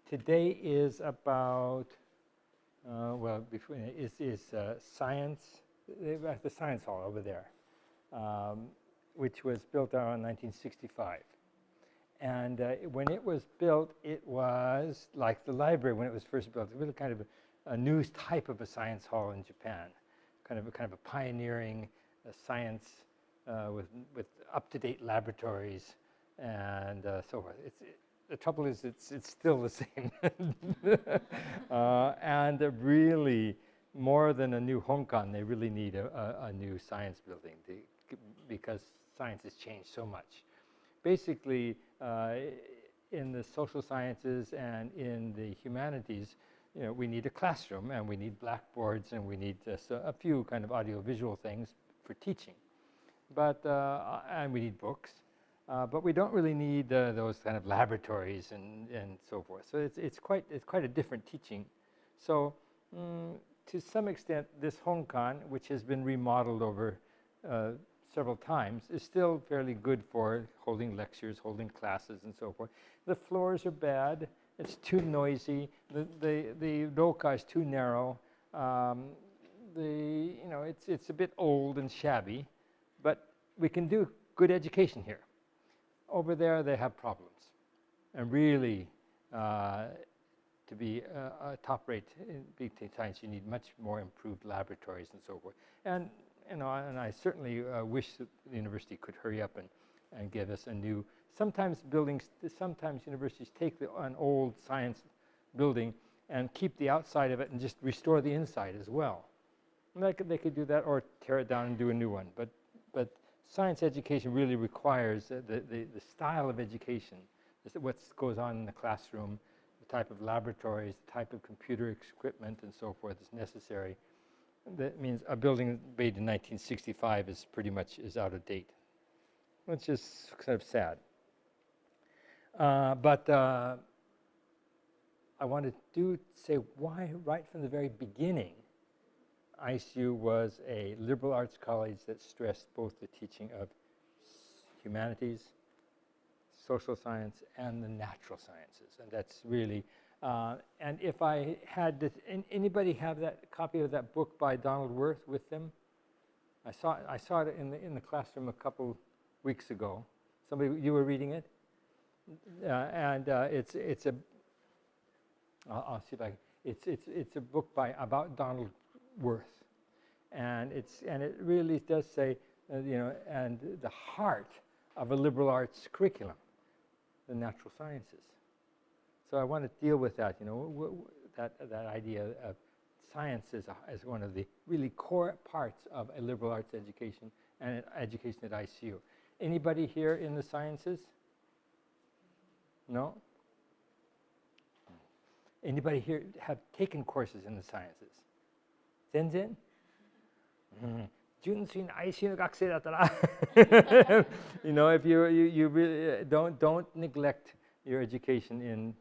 today is about, before is science, the science hall over there, which was built around 1965. And when it was built, it was like the library when it was first built. It was really kind of a new type of a science hall in Japan, kind of a pioneering science with up-to-date laboratories and so forth. The trouble is, it's still the same, and really more than a new Honkan, they really need a new science building because science has changed so much. Basically, in the social sciences and in the humanities, we need a classroom and we need blackboards and we need a few kind of audiovisual things for teaching, and we need books, but we don't really need those kind of laboratories and so forth. So it's quite a different teaching. So to some extent, this Honkan, which has been remodeled over several times, is still fairly good for holding lectures, holding classes, and so forth. The floors are bad. It's too noisy. The roka is too narrow. It's a bit old and shabby, but we can do good education here. Over there, they have problems, and really, to be a top-rate in big science, you need much more improved laboratories and so forth. And I certainly wish that the university could hurry up and give us a new. Sometimes universities take an old science building and keep the outside of it and just restore the inside as well. And they could do that or tear it down and do a new one. But science education really requires the style of education, what goes on in the classroom, the type of laboratories, the type of computer equipment and so forth is necessary. That means a building made in 1965 is pretty much out of date, which is kind of sad. But I wanted to say why, right from the very beginning, ICU was a liberal arts college that stressed both the teaching of humanities, social science, and the natural sciences. And that's really, and if I had, anybody have that copy of that book by Donald Worth with them? I saw it in the classroom a couple weeks ago. You were reading it? It's a, I'll see if I, it's a book about Donald Worth, and it really does say, and the heart of a liberal arts curriculum, the natural sciences. So I want to deal with that, that idea of science as one of the really core parts of a liberal arts education and education at ICU. Anybody here in the sciences? No? Anybody here have taken courses in the sciences? 全然? 純粋な ICU の学生だったら if you really don't neglect your education in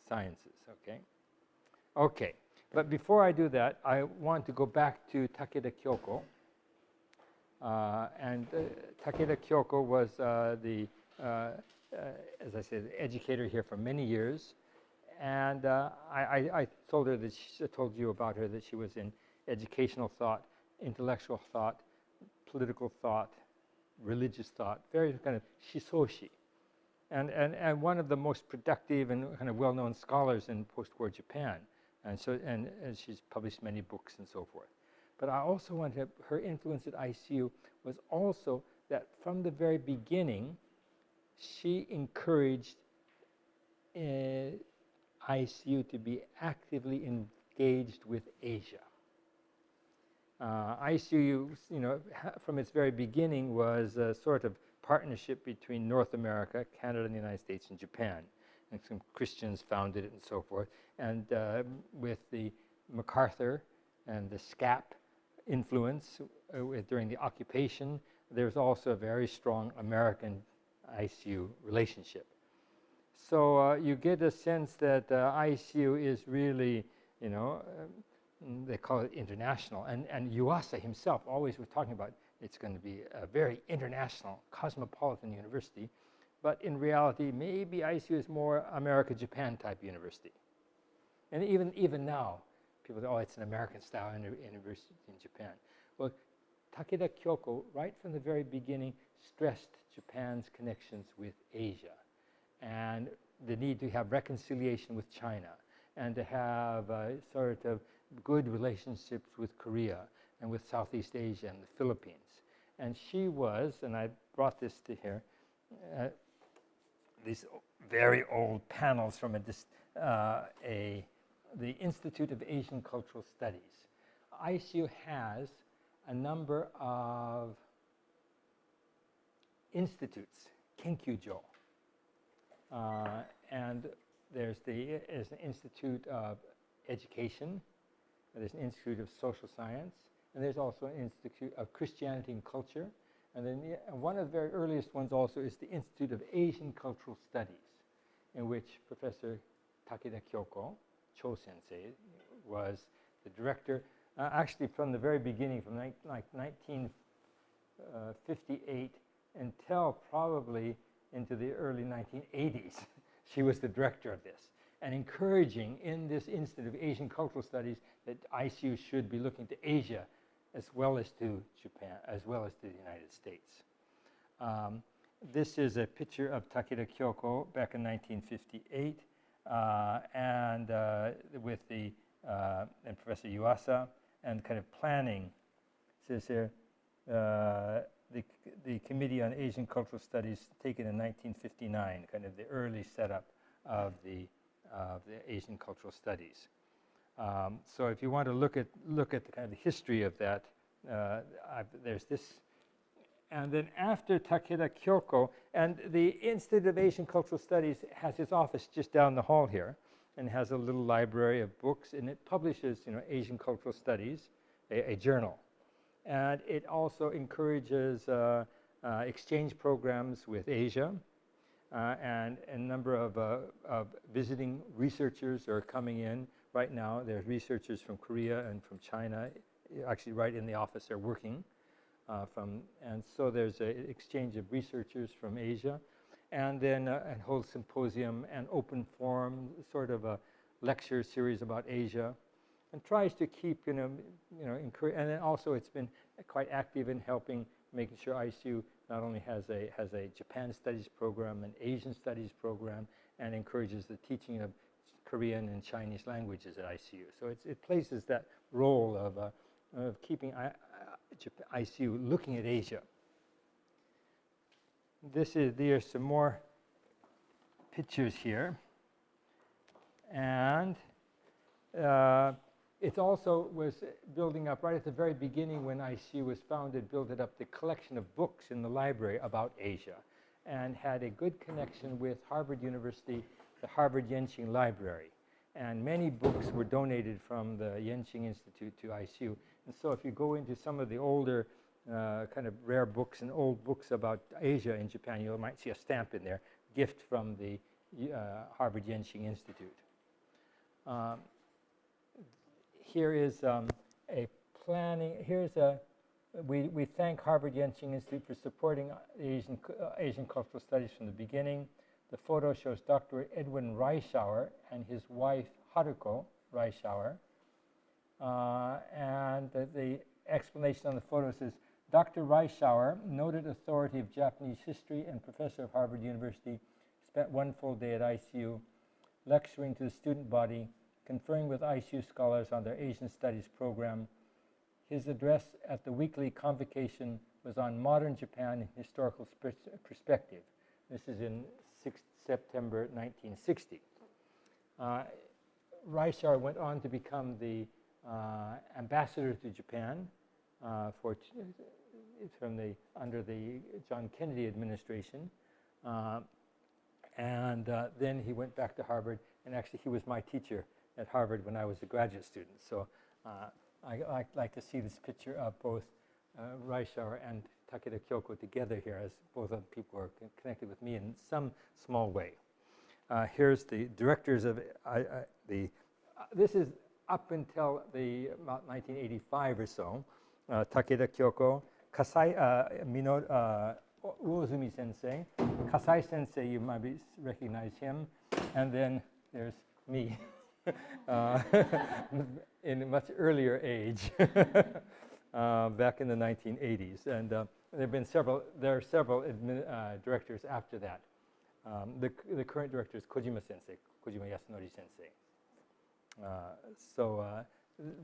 sciences, okay. But before I do that, I want to go back to Takeda Kyoko. And Takeda Kyoko was as I said, the educator here for many years. And I told you about her, that she was in educational thought, intellectual thought, political thought, religious thought, very kind of shisoshi. And one of the most productive and kind of well-known scholars in post-war Japan. And she's published many books and so forth. But I also wanted her influence at ICU was also that from the very beginning, she encouraged ICU to be actively engaged with Asia. ICU, from its very beginning, was a sort of partnership between North America, Canada, and the United States, and Japan. And some Christians founded it and so forth. And with the MacArthur and the SCAP influence during the occupation, there's also a very strong American ICU relationship. So you get a sense that ICU is really, they call it international. And Yuasa himself always was talking about it's going to be a very international, cosmopolitan university. But in reality, maybe ICU is more America-Japan type university. And even now, people say, oh, it's an American-style university in Japan. Well, Takeda Kyoko, right from the very beginning, stressed Japan's connections with Asia and the need to have reconciliation with China and to have sort of good relationships with Korea and with Southeast Asia and the Philippines. And she was, and I brought this to here, these very old panels from the Institute of Asian Cultural Studies. ICU has a number of institutes, kenkyujo, and there's an Institute of Education, there's an Institute of Social Science, and there's also an Institute of Christianity and Culture. And then one of the very earliest ones also is the Institute of Asian Cultural Studies, in which Professor Takeda Kyoko, Cho Sensei, was the director, actually from the very beginning, from like 1958 until probably into the early 1980s. She was the director of this, and encouraging in this Institute of Asian Cultural Studies that ICU should be looking to Asia as well as to Japan, as well as to the United States. This is a picture of Takeda Kyoko back in 1958, and with and Professor Yuasa, and kind of planning. It says here, the Committee on Asian Cultural Studies taken in 1959, kind of the early setup of the Asian Cultural Studies. So if you want to look at the kind of the history of that, there's this. And then after Takeda Kyoko, and the Institute of Asian Cultural Studies has its office just down the hall here, and has a little library of books, and it publishes, Asian Cultural Studies, a journal. And it also encourages exchange programs with Asia, and a number of visiting researchers are coming in. Right now, there's researchers from Korea and from China, actually right in the office they're working and so there's an exchange of researchers from Asia, and then a whole symposium and open forum, sort of a lecture series about Asia, and tries to keep, encourage, and then also it's been quite active in helping, making sure ICU not only has a Japan studies program, an Asian studies program, and encourages the teaching of Korean and Chinese languages at ICU. So it places that role of keeping ICU looking at Asia. There's some more pictures here, and it also was building up right at the very beginning when ICU was founded, built up the collection of books in the library about Asia, and had a good connection with Harvard University, the Harvard Yenching Library. And many books were donated from the Yenching Institute to ICU. And so if you go into some of the older kind of rare books and old books about Asia in Japan, you might see a stamp in there, gift from the Harvard Yenching Institute. Here is a planning, we thank Harvard Yenching Institute for supporting Asian cultural studies from the beginning. The photo shows Dr. Edwin Reischauer and his wife Haruko Reischauer. And the explanation on the photo says, Dr. Reischauer, noted authority of Japanese history and professor of Harvard University, spent one full day at ICU lecturing to the student body, conferring with ICU scholars on their Asian studies program. His address at the weekly convocation was on modern Japan in historical perspective. This is in September 1960. Reischauer went on to become the ambassador to Japan under the John Kennedy administration, and then he went back to Harvard, and actually he was my teacher at Harvard when I was a graduate student. So I like to see this picture of both Reischauer and Takeda Kyoko together here, as both of the people are connected with me in some small way. Here's the directors of this is up until about 1985 or so. Takeda Kyoko, Kasai Uozumi Sensei, Kasai Sensei, you might recognize him, and then there's me. uh, in a much earlier age, back in the 1980s. And there are several directors after that. The current director is Kojima Sensei, Kojima Yasunori Sensei.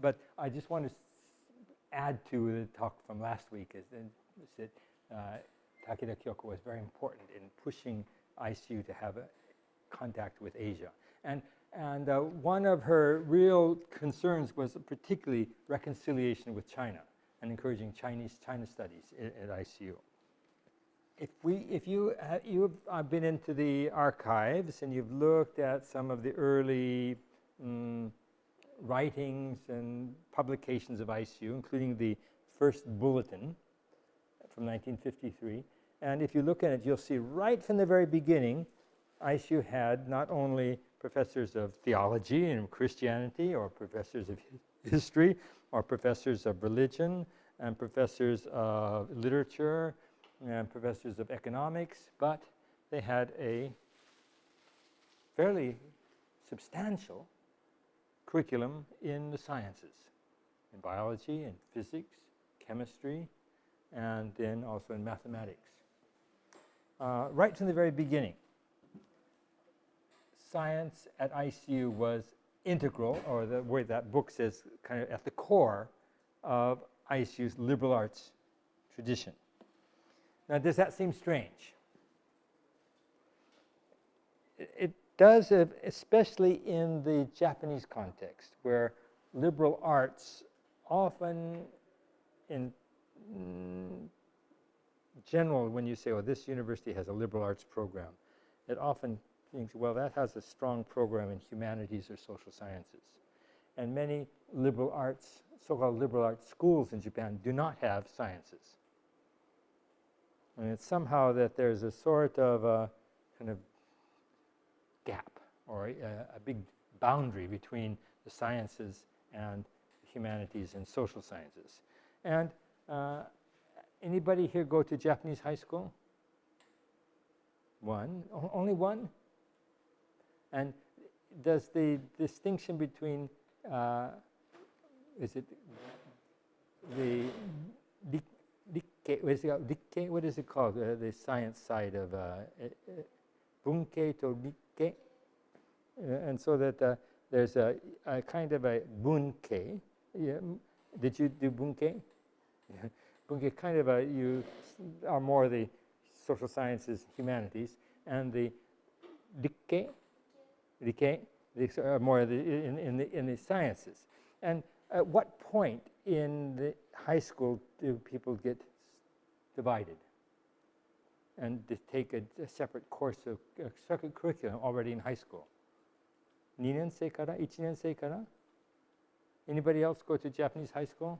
But I just want to add to the talk from last week is that Takeda Kyoko was very important in pushing ICU to have a contact with Asia. And one of her real concerns was particularly reconciliation with China and encouraging China studies at ICU. If you've been into the archives and you've looked at some of the early writings and publications of ICU, including the first bulletin from 1953, and if you look at it, you'll see right from the very beginning, ICU had not only professors of theology and Christianity, or professors of history, or professors of religion, and professors of literature, and professors of economics, but they had a fairly substantial curriculum in the sciences, in biology and physics, chemistry, and then also in mathematics. Right from the very beginning, science at ICU was integral, or the way that book says, kind of at the core of ICU's liberal arts tradition. Now, does that seem strange? It does, especially in the Japanese context, where liberal arts often, in general, when you say, oh, this university has a liberal arts program, it often thinks, well, that has a strong program in humanities or social sciences. And many liberal arts, so-called liberal arts schools in Japan do not have sciences. And it's somehow that there's a sort of a kind of gap or a big boundary between the sciences and humanities and social sciences. And anybody here go to Japanese high school? One? Only one? And does the distinction between, is it the Rikkei, what is it called? The science side of Bunkei to Rikkei. And so that there's a kind of a Bunkei. Yeah. Did you do Bunkei? Yeah. Bunkei, kind of you are more the social sciences, humanities, and the Rikkei, these are more in the sciences. And at what point in the high school do people get divided and to take a separate course of a separate curriculum already in high school? 2年生から1年生から Anybody else go to Japanese high school?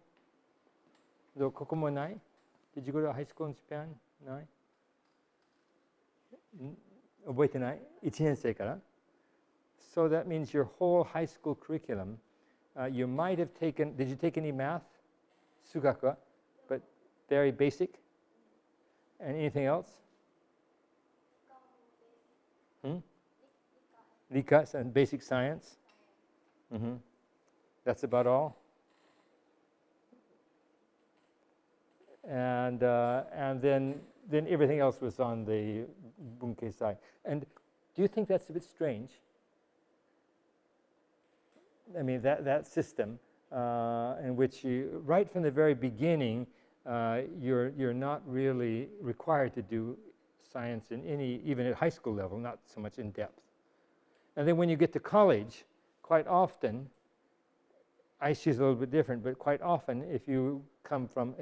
ここもない? Did you go to high school in Japan? ない? 覚えてない? 1年生から So that means your whole high school curriculum, you might have taken, did you take any math? 数学は? But very basic? And anything else? Likas and basic science? That's about all? And then everything else was on the Bunkei side. And do you think that's a bit strange? I mean, that system in which you, right from the very beginning, you're not really required to do science in any, even at high school level, not so much in depth. And then when you get to college, quite often, ICU is a little bit different, but quite often, if you come from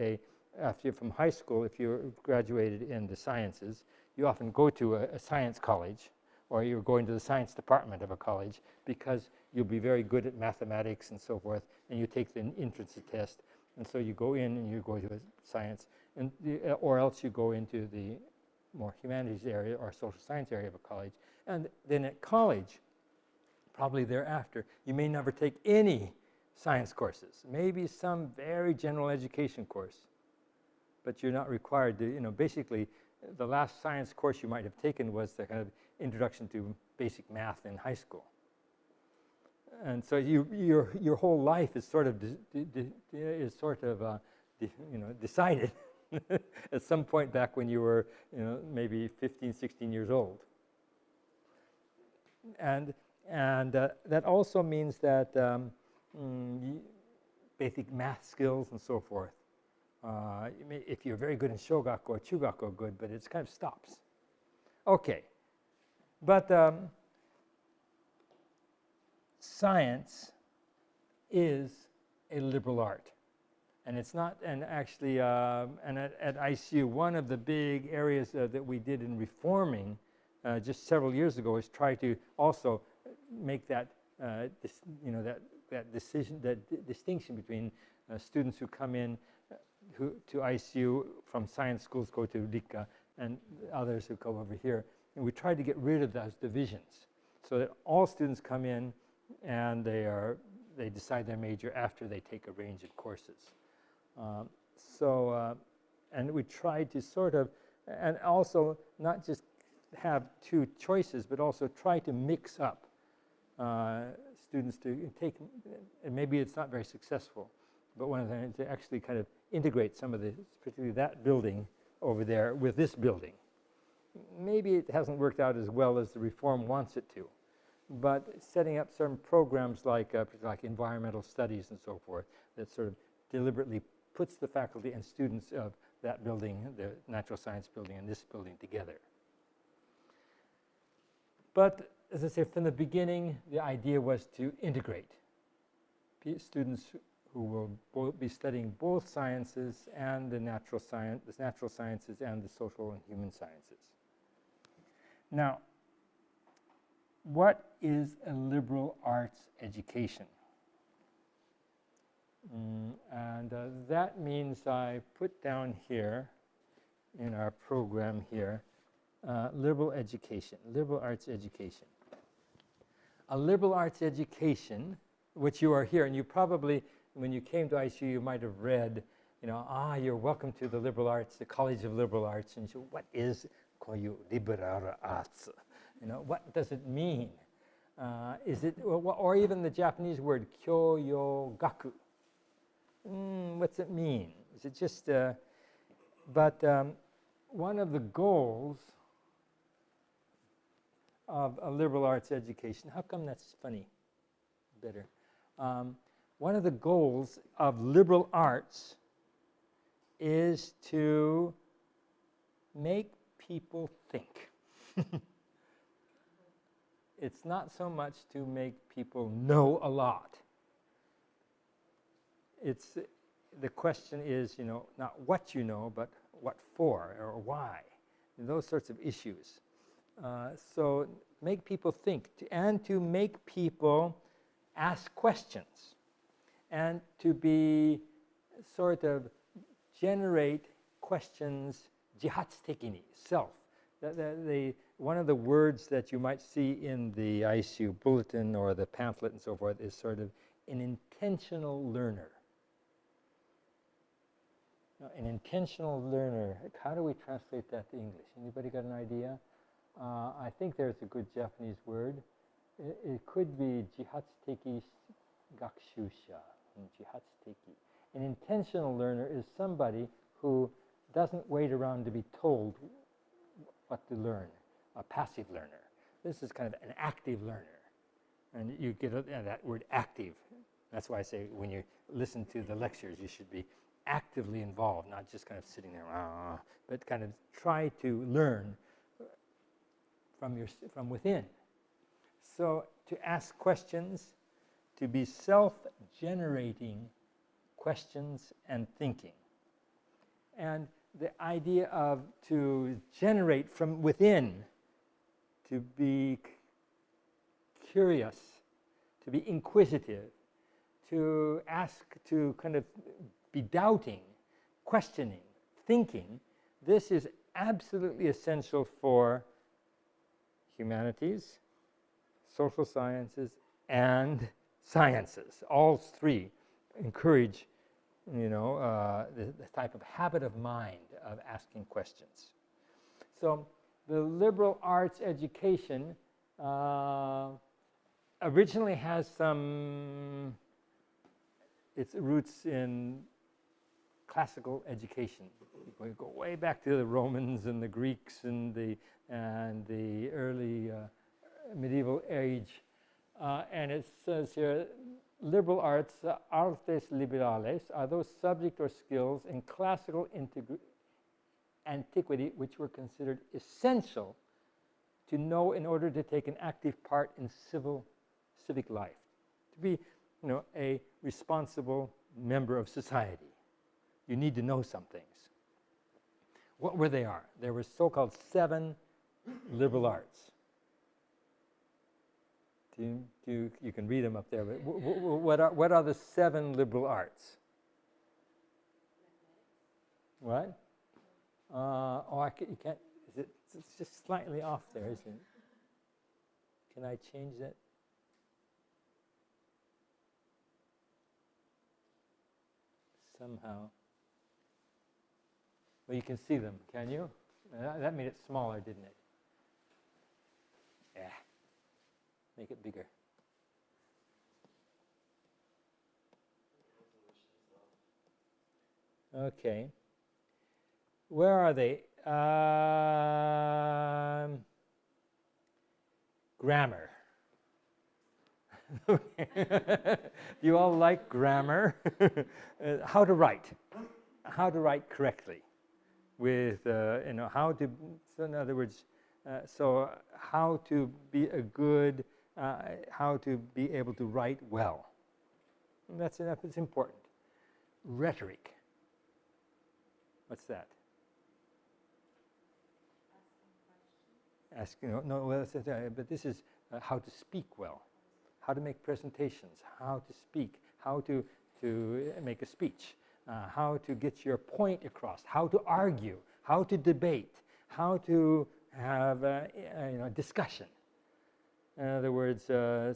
after you're from high school, if you're graduated in the sciences, you often go to a science college, or you're going to the science department of a college, because you'll be very good at mathematics and so forth, and you take the entrance test, and so you go in and you go to a science, and or else you go into the more humanities area or social science area of a college. And then at college, probably thereafter, you may never take any science courses, maybe some very general education course, but you're not required to, basically the last science course you might have taken was the kind of introduction to basic math in high school. And so your whole life is sort of decided at some point back when you were maybe 15, 16 years old. And that also means that basic math skills and so forth. If you're very good in shogaku or chugaku, good, but it kind of stops. Okay, but science is a liberal art, and it's not. And actually, and at ICU, one of the big areas that we did in reforming just several years ago is try to also make that that distinction between students who come in to ICU from science schools go to Rikka, and others who go over here. And we tried to get rid of those divisions so that all students come in and they decide their major after they take a range of courses. And we tried to sort of, and also not just have two choices, but also try to mix up students to take, and maybe it's not very successful, but one of them to actually kind of integrate some of the, particularly that building over there with this building. Maybe it hasn't worked out as well as the reform wants it to, but setting up some programs like environmental studies and so forth that sort of deliberately puts the faculty and students of that building, the natural science building and this building together. But as I say, from the beginning, the idea was to integrate students who will be studying both sciences and the natural sciences and the social and human sciences. Now, what is a liberal arts education? And that means I put down here in our program here, liberal education, liberal arts education. A liberal arts education, which you are here, and you probably, when you came to ICU, you might have read, you're welcome to the liberal arts, the College of Liberal Arts, and so what is koyu liberal arts? What does it mean? Is it, or even the Japanese word kyoyogaku? What's it mean? Is it just, one of the goals of a liberal arts education, how come that's funny? Better. One of the goals of liberal arts is to make people think. It's not so much to make people know a lot. It's, the question is, not what you know, but what for or why, and those sorts of issues. So make people think, and to make people ask questions, and to be sort of generate questions jihatsuteki ni, self. One of the words that you might see in the ICU bulletin or the pamphlet and so forth is sort of an intentional learner. Now, an intentional learner, how do we translate that to English? Anybody got an idea? I think there's a good Japanese word. It could be jihatsuteki gakshusha. Jihatsuteki. An intentional learner is somebody who doesn't wait around to be told what to learn, a passive learner. This is kind of an active learner. And you get that word active. That's why I say when you listen to the lectures, you should be actively involved, not just kind of sitting there, but kind of try to learn from within. So to ask questions, to be self-generating questions and thinking. And the idea of to generate from within, to be curious, to be inquisitive, to ask, to kind of be doubting, questioning, thinking, this is absolutely essential for humanities, social sciences, and sciences. All three encourage, the type of habit of mind of asking questions. So the liberal arts education, originally has its roots in classical education. We go way back to the Romans and the Greeks and the early medieval age. And it says here, liberal arts, artes liberales, are those subject or skills in classical antiquity which were considered essential to know in order to take an active part in civic life, to be, a responsible member of society. You need to know some things. What were they are? There were so-called 7 liberal arts. You can read them up there. But what are the 7 liberal arts? What? You can't. It's just slightly off there, isn't it? Can I change that? Somehow. Well, you can see them, can you? That made it smaller, didn't it? Yeah. Make it bigger. Okay. Where are they? Grammar. Do you all like grammar? How to write. How to write correctly. With, how to, so in other words, so how to be a good, how to be able to write well. And that's enough, it's important. Rhetoric. What's that? But this is how to speak well, how to make presentations, how to speak, how to make a speech, how to get your point across, how to argue, how to debate, how to have discussion. In other words, you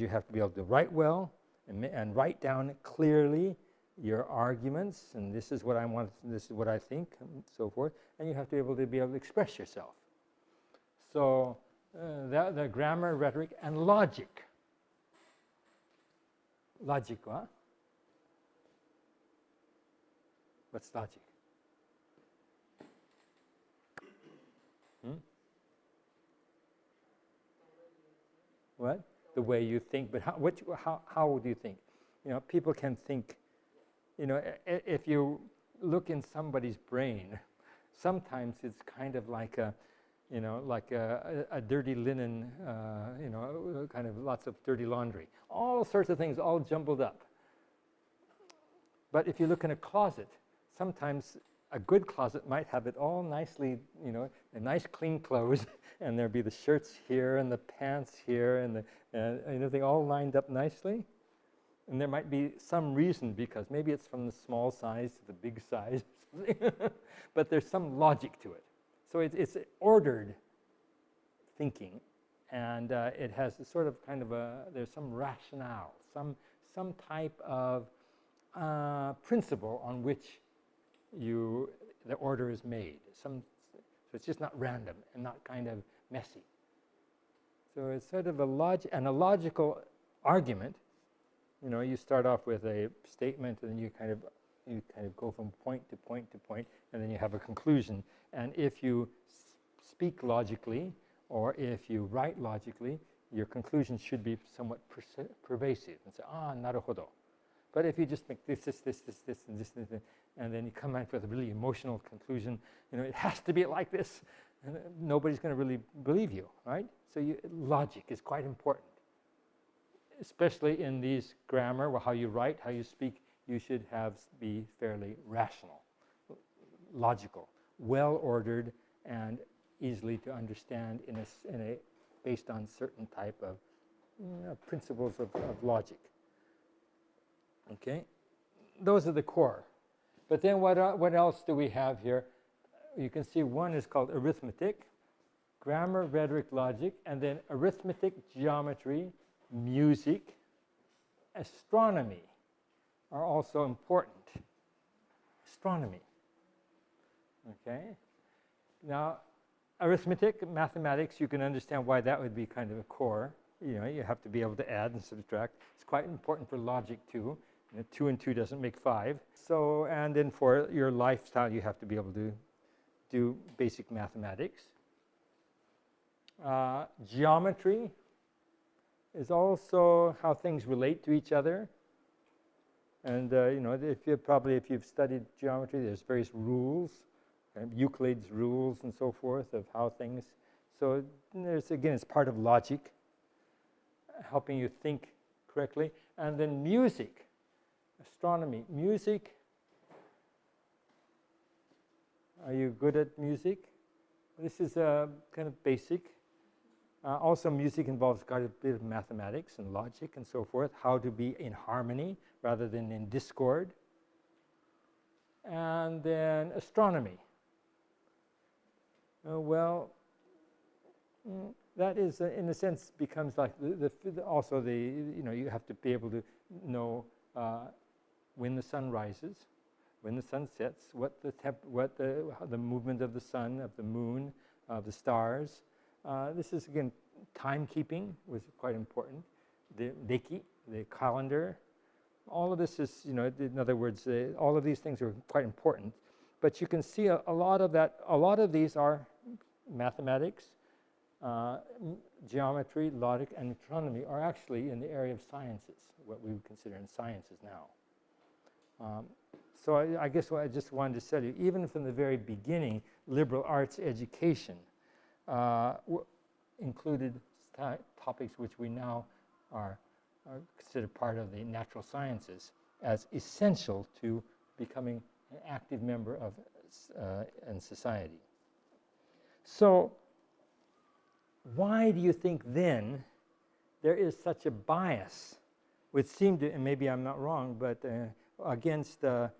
have to be able to write well and write down clearly your arguments, and this is what I want, this is what I think, and so forth. And you have to be able to express yourself. So the grammar, rhetoric, and logic. Logic, what? What's logic? What? The way you think, but how do you think? People can think, if you look in somebody's brain, sometimes it's kind of like a dirty linen, kind of lots of dirty laundry. All sorts of things all jumbled up. But if you look in a closet, sometimes a good closet might have it all nicely, a nice clean clothes, and there'll be the shirts here and the pants here and everything all lined up nicely. And there might be some reason, because maybe it's from the small size to the big size, but there's some logic to it. So it's ordered thinking, and it has a sort of there's some rationale, some type of principle on which the order is made. So it's just not random and not kind of messy. So it's sort of a logical argument. You start off with a statement, and then you kind of go from point to point to point, and then you have a conclusion. And if you speak logically, or if you write logically, your conclusion should be somewhat pervasive and say, naruhodo. But if you just make this, and then you come out with a really emotional conclusion, it has to be like this, and nobody's going to really believe you, right? So logic is quite important. Especially in these grammar, or how you write, how you speak, you should be fairly rational, logical, well-ordered, and easily to understand based on certain type of principles of logic. Okay, those are the core. But then what else do we have here? You can see one is called arithmetic, grammar, rhetoric, logic, and then arithmetic, geometry, music, astronomy are also important. Astronomy. Okay? Now, arithmetic, mathematics, you can understand why that would be kind of a core. you have to be able to add and subtract. It's quite important for logic too. 2 and 2 doesn't make 5. So, and then for your lifestyle, you have to be able to do basic mathematics. Geometry is also how things relate to each other. And if you've studied geometry, there's various rules, Euclid's rules and so forth of how things. So it's part of logic, helping you think correctly. And then music, astronomy, music. Are you good at music? This is kind of basic. Also, music involves quite a bit of mathematics and logic and so forth, how to be in harmony rather than in discord. And then astronomy. That is, in a sense, becomes like you have to be able to know when the sun rises, when the sun sets, what the movement of the sun, of the moon, of the stars. This is, again, timekeeping was quite important. The deki, the calendar, all of this is, in other words, all of these things are quite important. But you can see a lot of that, a lot of these are mathematics, geometry, logic, and astronomy are actually in the area of sciences, what we would consider in sciences now. So I guess what I just wanted to tell you, even from the very beginning, liberal arts education included topics which we now are considered part of the natural sciences as essential to becoming an active member of in society. So why do you think then there is such a bias, which seemed to, and maybe I'm not wrong, but against the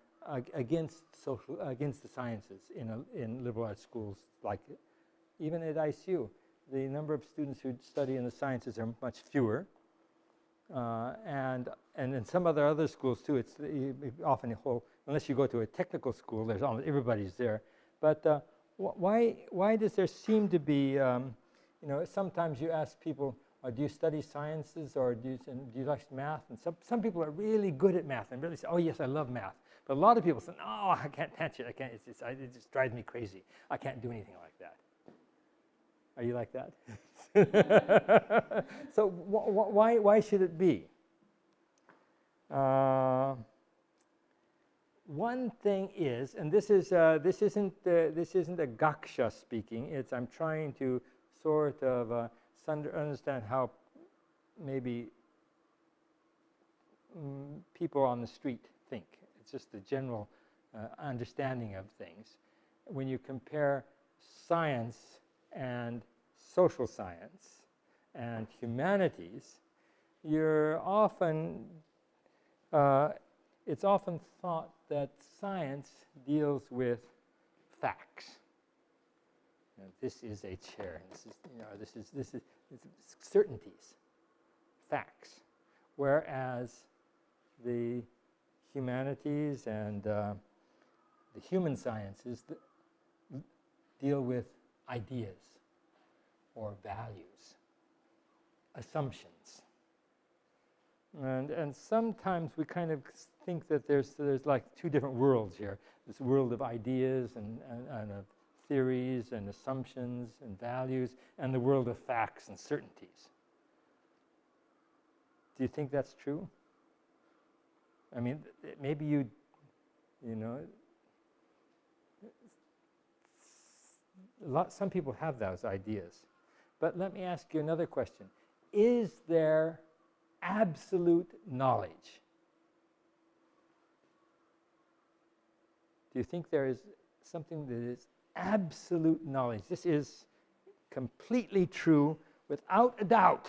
sciences in liberal arts schools, like even at ICU, the number of students who study in the sciences are much fewer, and in some other schools too. It's often unless you go to a technical school, there's almost everybody's there. But why does there seem to be? Sometimes you ask people, do you study sciences or do you like math? And some people are really good at math and really say, oh yes, I love math. But a lot of people say, no, I can't touch it. I can't. It just drives me crazy. I can't do anything like that. Are you like that? So why should it be? One thing is, and this isn't a gaksha speaking. I'm trying to sort of understand how maybe people on the street think. It's just the general understanding of things. When you compare science and social science and humanities, it's often thought that science deals with facts. This is a chair. This is certainties, facts. Whereas the humanities and the human sciences deal with ideas or values, assumptions. And sometimes we kind of think that there's like two different worlds here. This world of ideas and of theories and assumptions and values, and the world of facts and certainties. Do you think that's true? I mean, maybe some people have those ideas. But let me ask you another question. Is there absolute knowledge? Do you think there is something that is absolute knowledge? This is completely true without a doubt.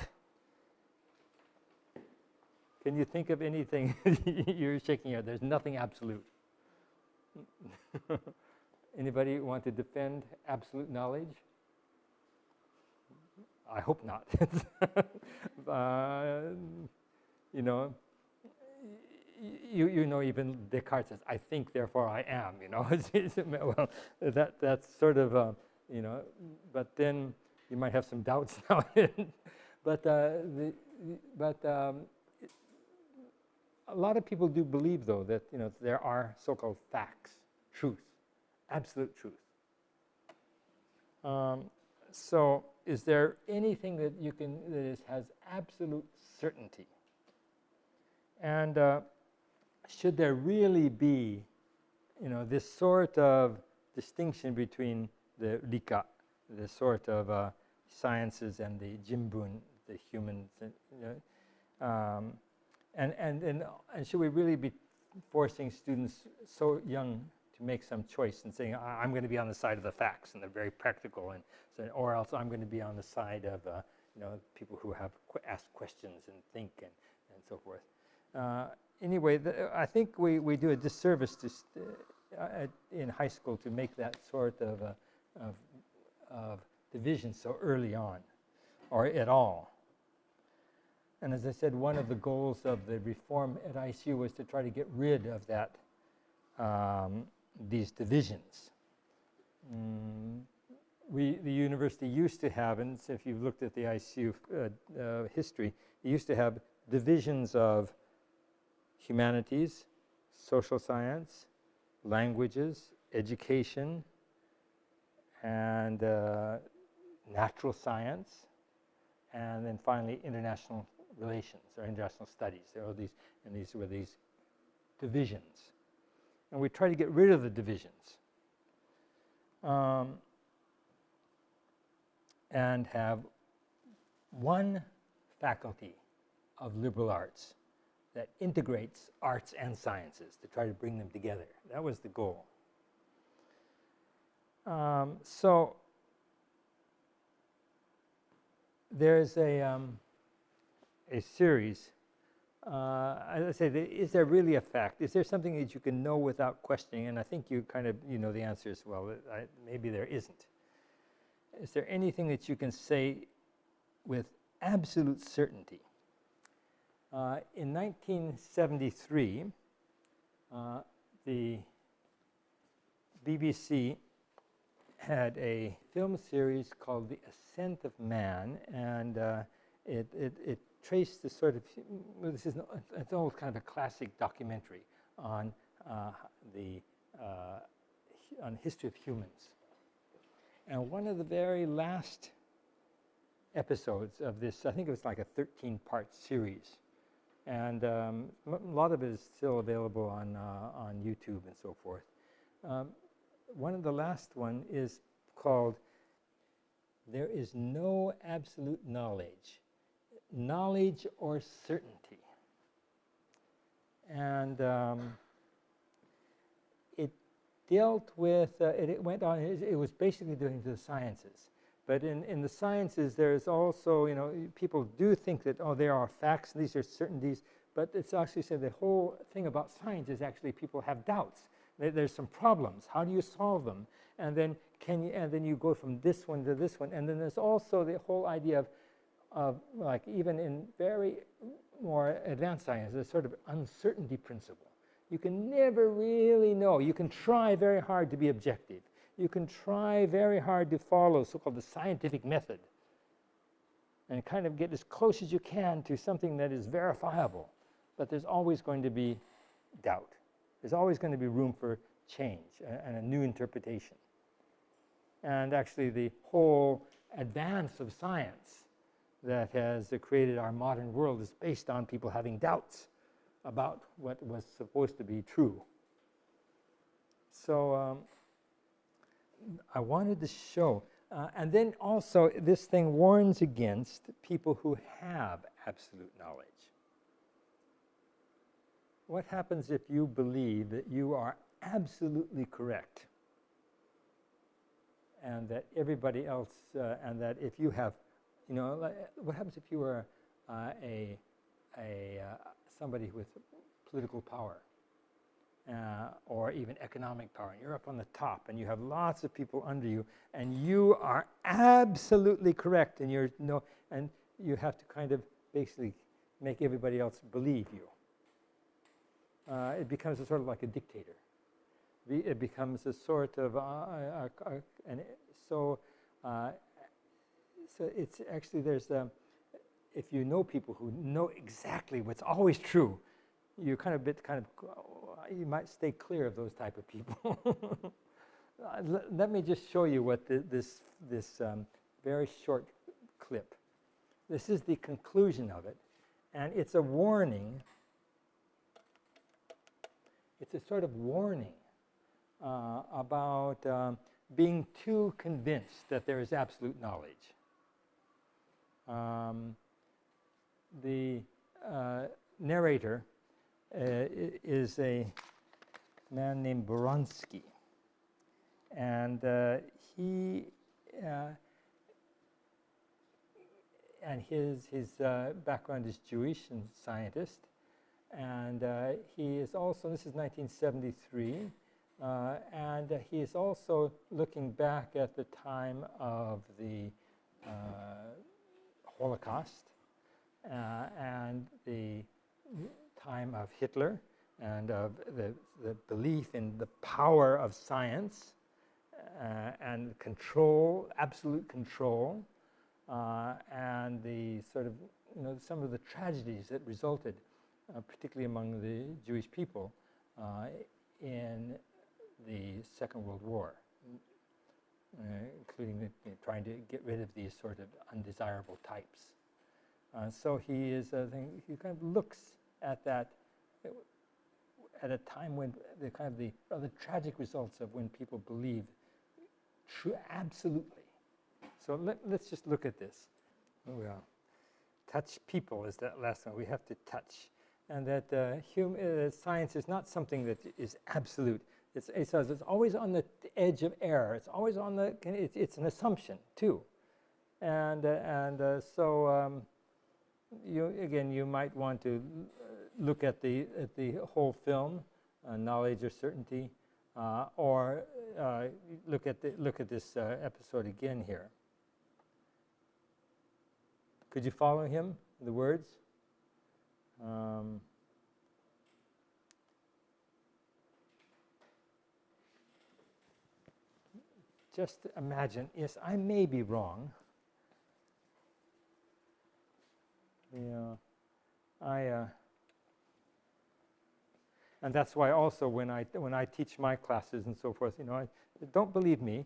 Can you think of anything? You're shaking your head. There's nothing absolute. Anybody want to defend absolute knowledge? I hope not. Even Descartes says, "I think, therefore I am." Well, that's sort of, But then you might have some doubts now. But a lot of people do believe, though, that there are so-called facts, truth, absolute truth. So, is there anything that has absolute certainty? And should there really be, this sort of distinction between the Rika, the sort of sciences, and the Jimbun, the humans, and should we really be forcing students so young to make some choice and saying, I'm going to be on the side of the facts, and they're very practical, and so, or else I'm going to be on the side of people who have asked questions and think and so forth. Anyway, I think we do a disservice to in high school to make that sort of division so early on, or at all. And as I said, one of the goals of the reform at ICU was to try to get rid of that these divisions. The university used to have, and so if you've looked at the ICU history, it used to have divisions of humanities, social science, languages, education, and natural science, and then finally international relations or international studies. There are these, and these were these divisions. And we try to get rid of the divisions and have one faculty of liberal arts that integrates arts and sciences to try to bring them together. That was the goal. So there's a series. As I said, is there really a fact? Is there something that you can know without questioning? And I think you kind of know the answer as well. Maybe there isn't. Is there anything that you can say with absolute certainty? In 1973, the BBC had a film series called The Ascent of Man, and it traced the sort of, it's all kind of a classic documentary on the history of humans. And one of the very last episodes of this, I think it was like a 13-part series, and a lot of it is still available on YouTube and so forth. One of the last one is called "There is No Absolute Knowledge, Knowledge or Certainty," and it dealt with. It went on. It was basically doing the sciences. But in the sciences, there's also, people do think that, there are facts, these are certainties, but it's actually said the whole thing about science is actually people have doubts. There's some problems. How do you solve them? And then you go from this one to this one. And then there's also the whole idea of like even in very more advanced science, there's sort of uncertainty principle. You can never really know. You can try very hard to be objective. You can try very hard to follow so-called the scientific method and kind of get as close as you can to something that is verifiable. But there's always going to be doubt. There's always going to be room for change and a new interpretation. And actually the whole advance of science that has created our modern world is based on people having doubts about what was supposed to be true. So I wanted to show, and then also this thing warns against people who have absolute knowledge. What happens if you believe that you are absolutely correct and that everybody else, and that if you have, what happens if you are somebody with political power? Or even economic power, and you're up on the top, and you have lots of people under you, and you are absolutely correct, and and you have to kind of basically make everybody else believe you. It becomes a sort of like a dictator. It becomes a sort of, so it's actually if you know people who know exactly what's always true, you're you might stay clear of those type of people. Let me just show you what this very short clip. This is the conclusion of it, and it's a warning. It's a sort of warning about being too convinced that there is absolute knowledge. The narrator is a man named Boronsky, and his background is Jewish and scientist, and he is also, this is 1973, and he is also looking back at the time of the Holocaust and the time of Hitler, and of the belief in the power of science and control, absolute control, and the sort of, some of the tragedies that resulted, particularly among the Jewish people, in the Second World War, including trying to get rid of these sort of undesirable types. So he is, he kind of looks at that at a time when the kind of the rather tragic results of when people believe true absolutely. So let's just look at this. Well, touch people is that last one. We have to touch, and that science is not something that is absolute. It's always on the edge of error. It's always on the. It's an assumption too, and so. You might want to look at the whole film, Knowledge or Certainty, or look at this episode again here. Could you follow him? The words. Just imagine. Yes, I may be wrong. Yeah, and that's why also when I teach my classes and so forth, don't believe me.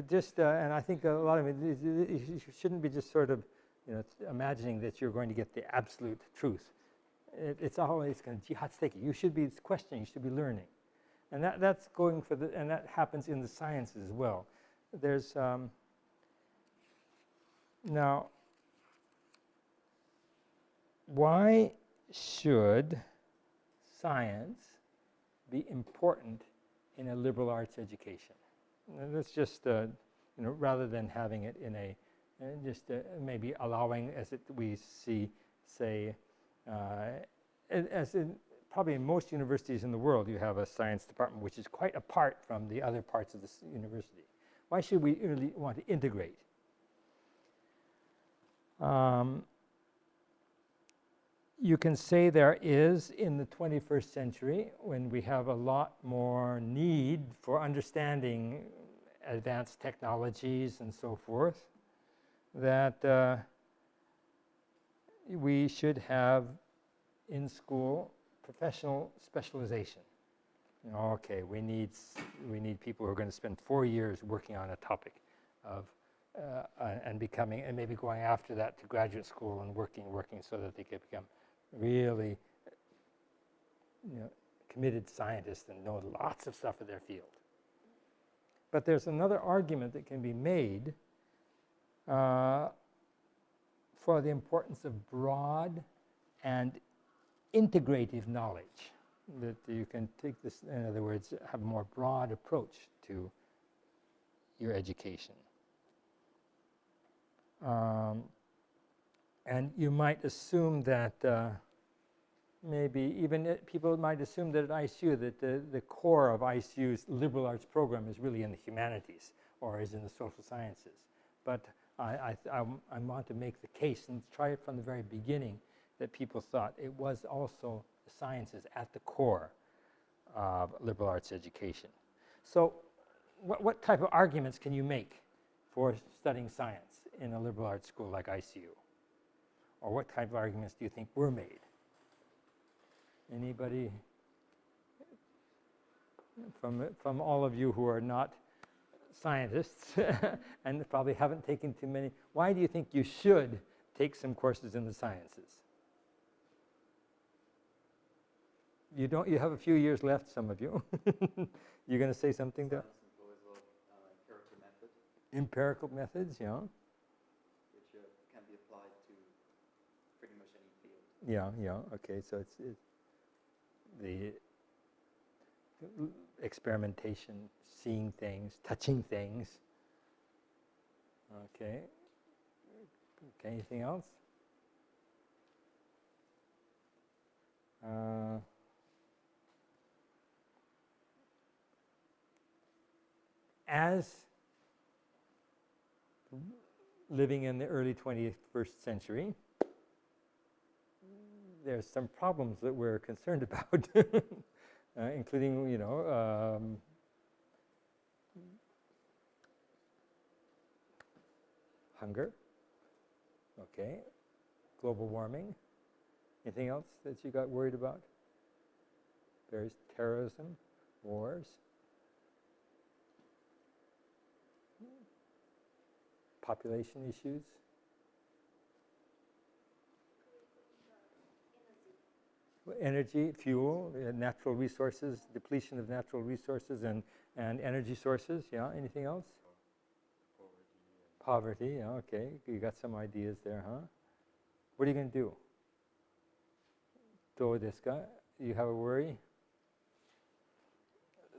Just and I think a lot of it, you shouldn't be just sort of, imagining that you're going to get the absolute truth. It's always going to jihad stake. You should be questioning. You should be learning, and that's going for and that happens in the sciences as well. There's now. Why should science be important in a liberal arts education? And that's just, rather than having it in a, maybe allowing, we see, say, as in probably in most universities in the world, you have a science department which is quite apart from the other parts of the university. Why should we really want to integrate? You can say there is, in the 21st century, when we have a lot more need for understanding advanced technologies and so forth, that we should have in school professional specialization. Okay, we need people who are going to spend 4 years working on a topic of and becoming, and maybe going after that to graduate school and working so that they can become really committed scientists and know lots of stuff in their field. But there's another argument that can be made for the importance of broad and integrative knowledge, that you can take this, in other words, have a more broad approach to your education. And you might assume that maybe even people might assume that at ICU that the core of ICU's liberal arts program is really in the humanities or is in the social sciences. But I want to make the case and try it from the very beginning that people thought it was also the sciences at the core of liberal arts education. So what type of arguments can you make for studying science in a liberal arts school like ICU? Or what type of arguments do you think were made? Anybody from all of you who are not scientists and probably haven't taken too many, why do you think you should take some courses in the sciences? You don't. You have a few years left, some of you. You're going to say something there? Empirical method. Empirical methods, yeah. Which can be applied to pretty much any field. Yeah. Okay, so it's the experimentation, seeing things, touching things. Okay. Anything else? As living in the early 21st century, there's some problems that we're concerned about, including, hunger, okay, global warming. Anything else that you got worried about? There's terrorism, wars, population issues. Energy, fuel, natural resources, depletion of natural resources and energy sources. Yeah, anything else? Poverty, yeah, okay. You got some ideas there, huh? What are you going to do? You have a worry?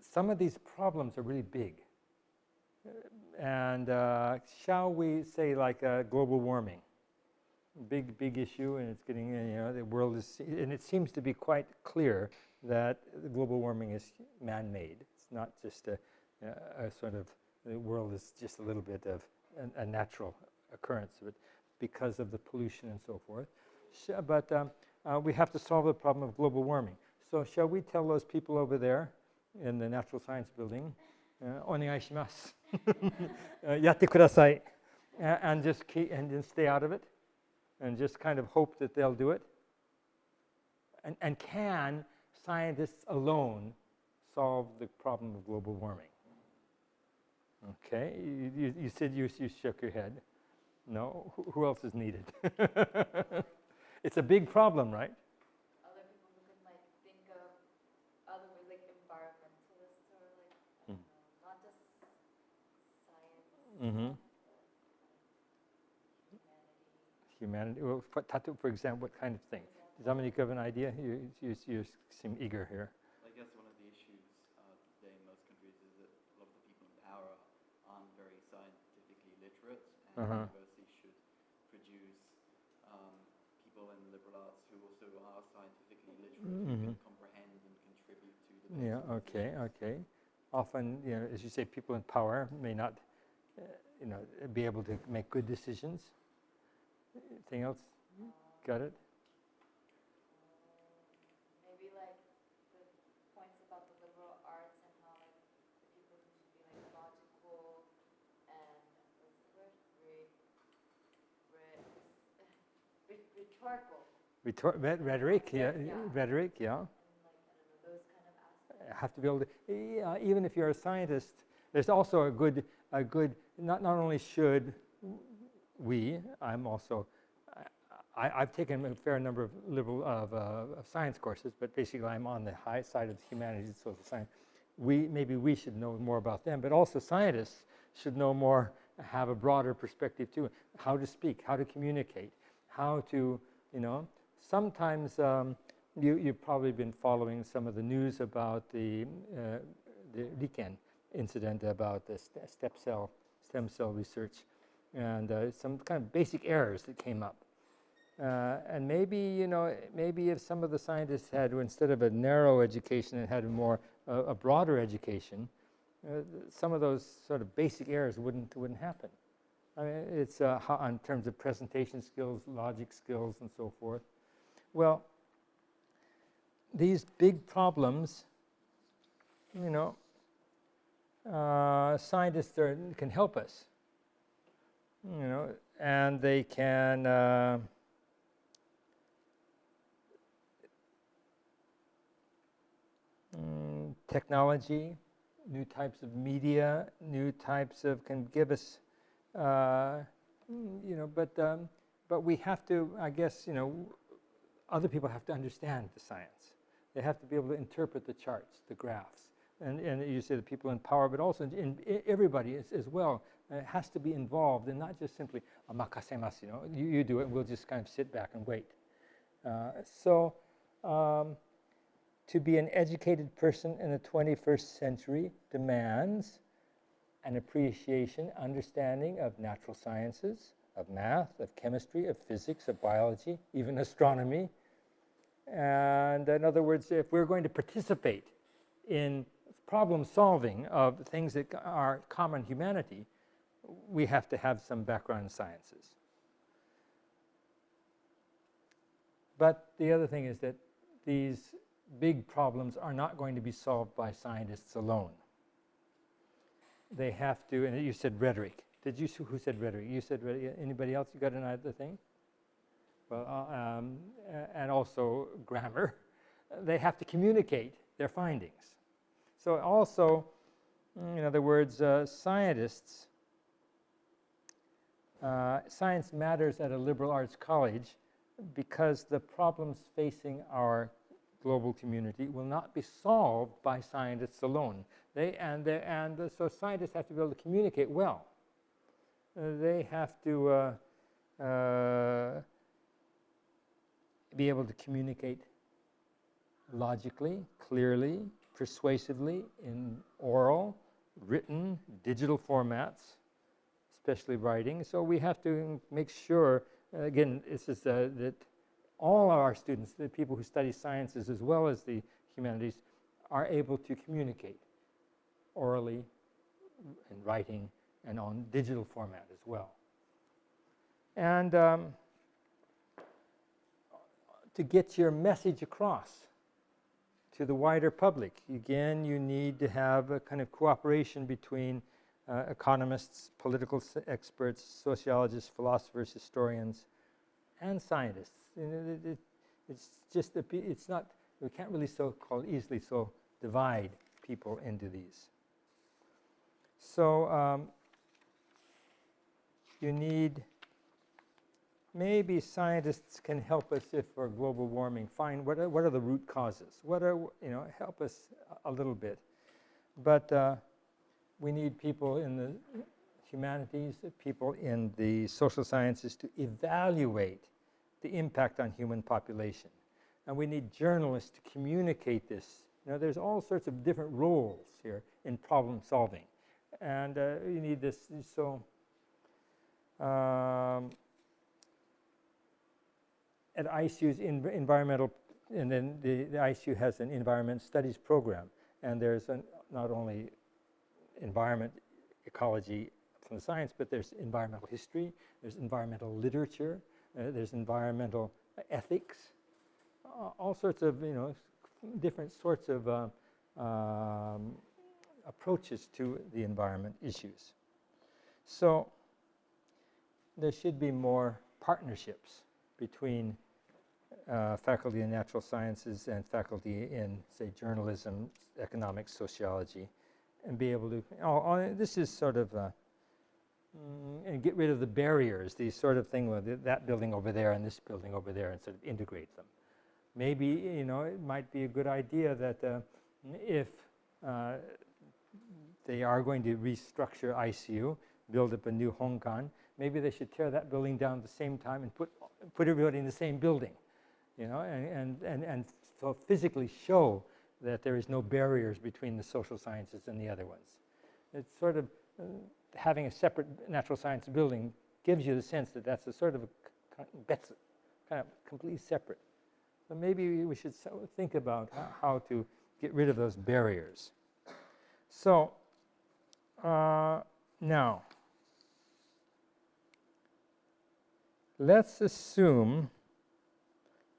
Some of these problems are really big. And shall we say like global warming? Big issue, and it's getting, the world is, and it seems to be quite clear that global warming is man-made. It's not just a sort of, the world is just a little bit of a natural occurrence of it because of the pollution and so forth. But we have to solve the problem of global warming. So shall we tell those people over there in the Natural Science Building, お願いします。やってください. And just stay out of it? And just kind of hope that they'll do it? And can scientists alone solve the problem of global warming? Okay, you said you shook your head. No? Who else is needed? It's a big problem, right? Other people who can think of other ways, like environmentalists or not just science. Mm-hmm. Humanity. Well, for example, what kind of thing? Does Dominique have an idea? You seem eager here. I guess one of the issues today in most countries is that a lot of the people in power aren't very scientifically literate, and universities should produce people in the liberal arts who also are scientifically literate, who can comprehend and contribute to the Okay. Often, as you say, people in power may not, be able to make good decisions. Anything else? Got it? Maybe the points about the liberal arts and how the people should be logical and what's the word? Rhetorical. Rhetoric, yeah. Rhetoric, yeah. And those kind of aspects. Have to be able to, even if you're a scientist, there's also a good. Not only should we, I've taken a fair number of of science courses, but basically I'm on the high side of humanities, social science. Maybe we should know more about them, but also scientists should know more, have a broader perspective too. How to speak, how to communicate, how to, Sometimes you've probably been following some of the news about the Riken incident about the stem cell research, and some kind of basic errors that came up. And maybe if some of the scientists had, instead of a narrow education, and had a broader education, some of those sort of basic errors wouldn't happen. I mean, it's in terms of presentation skills, logic skills, and so forth. Well, these big problems, scientists can help us, and they can technology, new types of media, new types of can give us, but we have to, I guess, other people have to understand the science. They have to be able to interpret the charts, the graphs, and you say the people in power, but also in everybody as well has to be involved, and not just simply amakasemasu, you do it, and we'll just kind of sit back and wait. To be an educated person in the 21st century demands an appreciation, understanding of natural sciences, of math, of chemistry, of physics, of biology, even astronomy. And in other words, if we're going to participate in problem solving of things that are common humanity, we have to have some background in sciences. But the other thing is that these big problems are not going to be solved by scientists alone. They have to, and you said rhetoric. Who said rhetoric? You said rhetoric. Anybody else? You got another thing? Well, and also grammar. They have to communicate their findings. So also, in other words, science matters at a liberal arts college because the problems facing our global community will not be solved by scientists alone. So scientists have to be able to communicate well. They have to be able to communicate logically, clearly, persuasively in oral, written, digital formats, especially writing. So we have to make sure, again, this is that all of our students, the people who study sciences as well as the humanities, are able to communicate orally, in writing, and on digital format as well. And to get your message across to the wider public, again, you need to have a kind of cooperation between economists, political experts, sociologists, philosophers, historians, and scientists. It's just it's not, we can't really easily divide people into these. So you need, maybe scientists can help us if for global warming, find what are the root causes, help us a little bit. But we need people in the humanities, people in the social sciences to evaluate the impact on human population. And we need journalists to communicate this. There's all sorts of different roles here in problem solving. And you need this, so at ICU's environmental, and then the ICU has an environment studies program, and there's not only environment ecology from the science, but there's environmental history, there's environmental literature, there's environmental ethics, all sorts of different sorts of approaches to the environment issues. So there should be more partnerships between faculty in natural sciences and faculty in, say, journalism, economics, sociology, and be able to, this is sort of, and get rid of the barriers, these sort of thing with that building over there and this building over there, and sort of integrate them. Maybe, it might be a good idea that if they are going to restructure ICU, build up a new Honkan, maybe they should tear that building down at the same time and put everybody in the same building, and so physically show that there is no barriers between the social sciences and the other ones. It's sort of having a separate natural science building gives you the sense that that's a sort of kind of completely separate. So maybe we should think about how to get rid of those barriers. So now, let's assume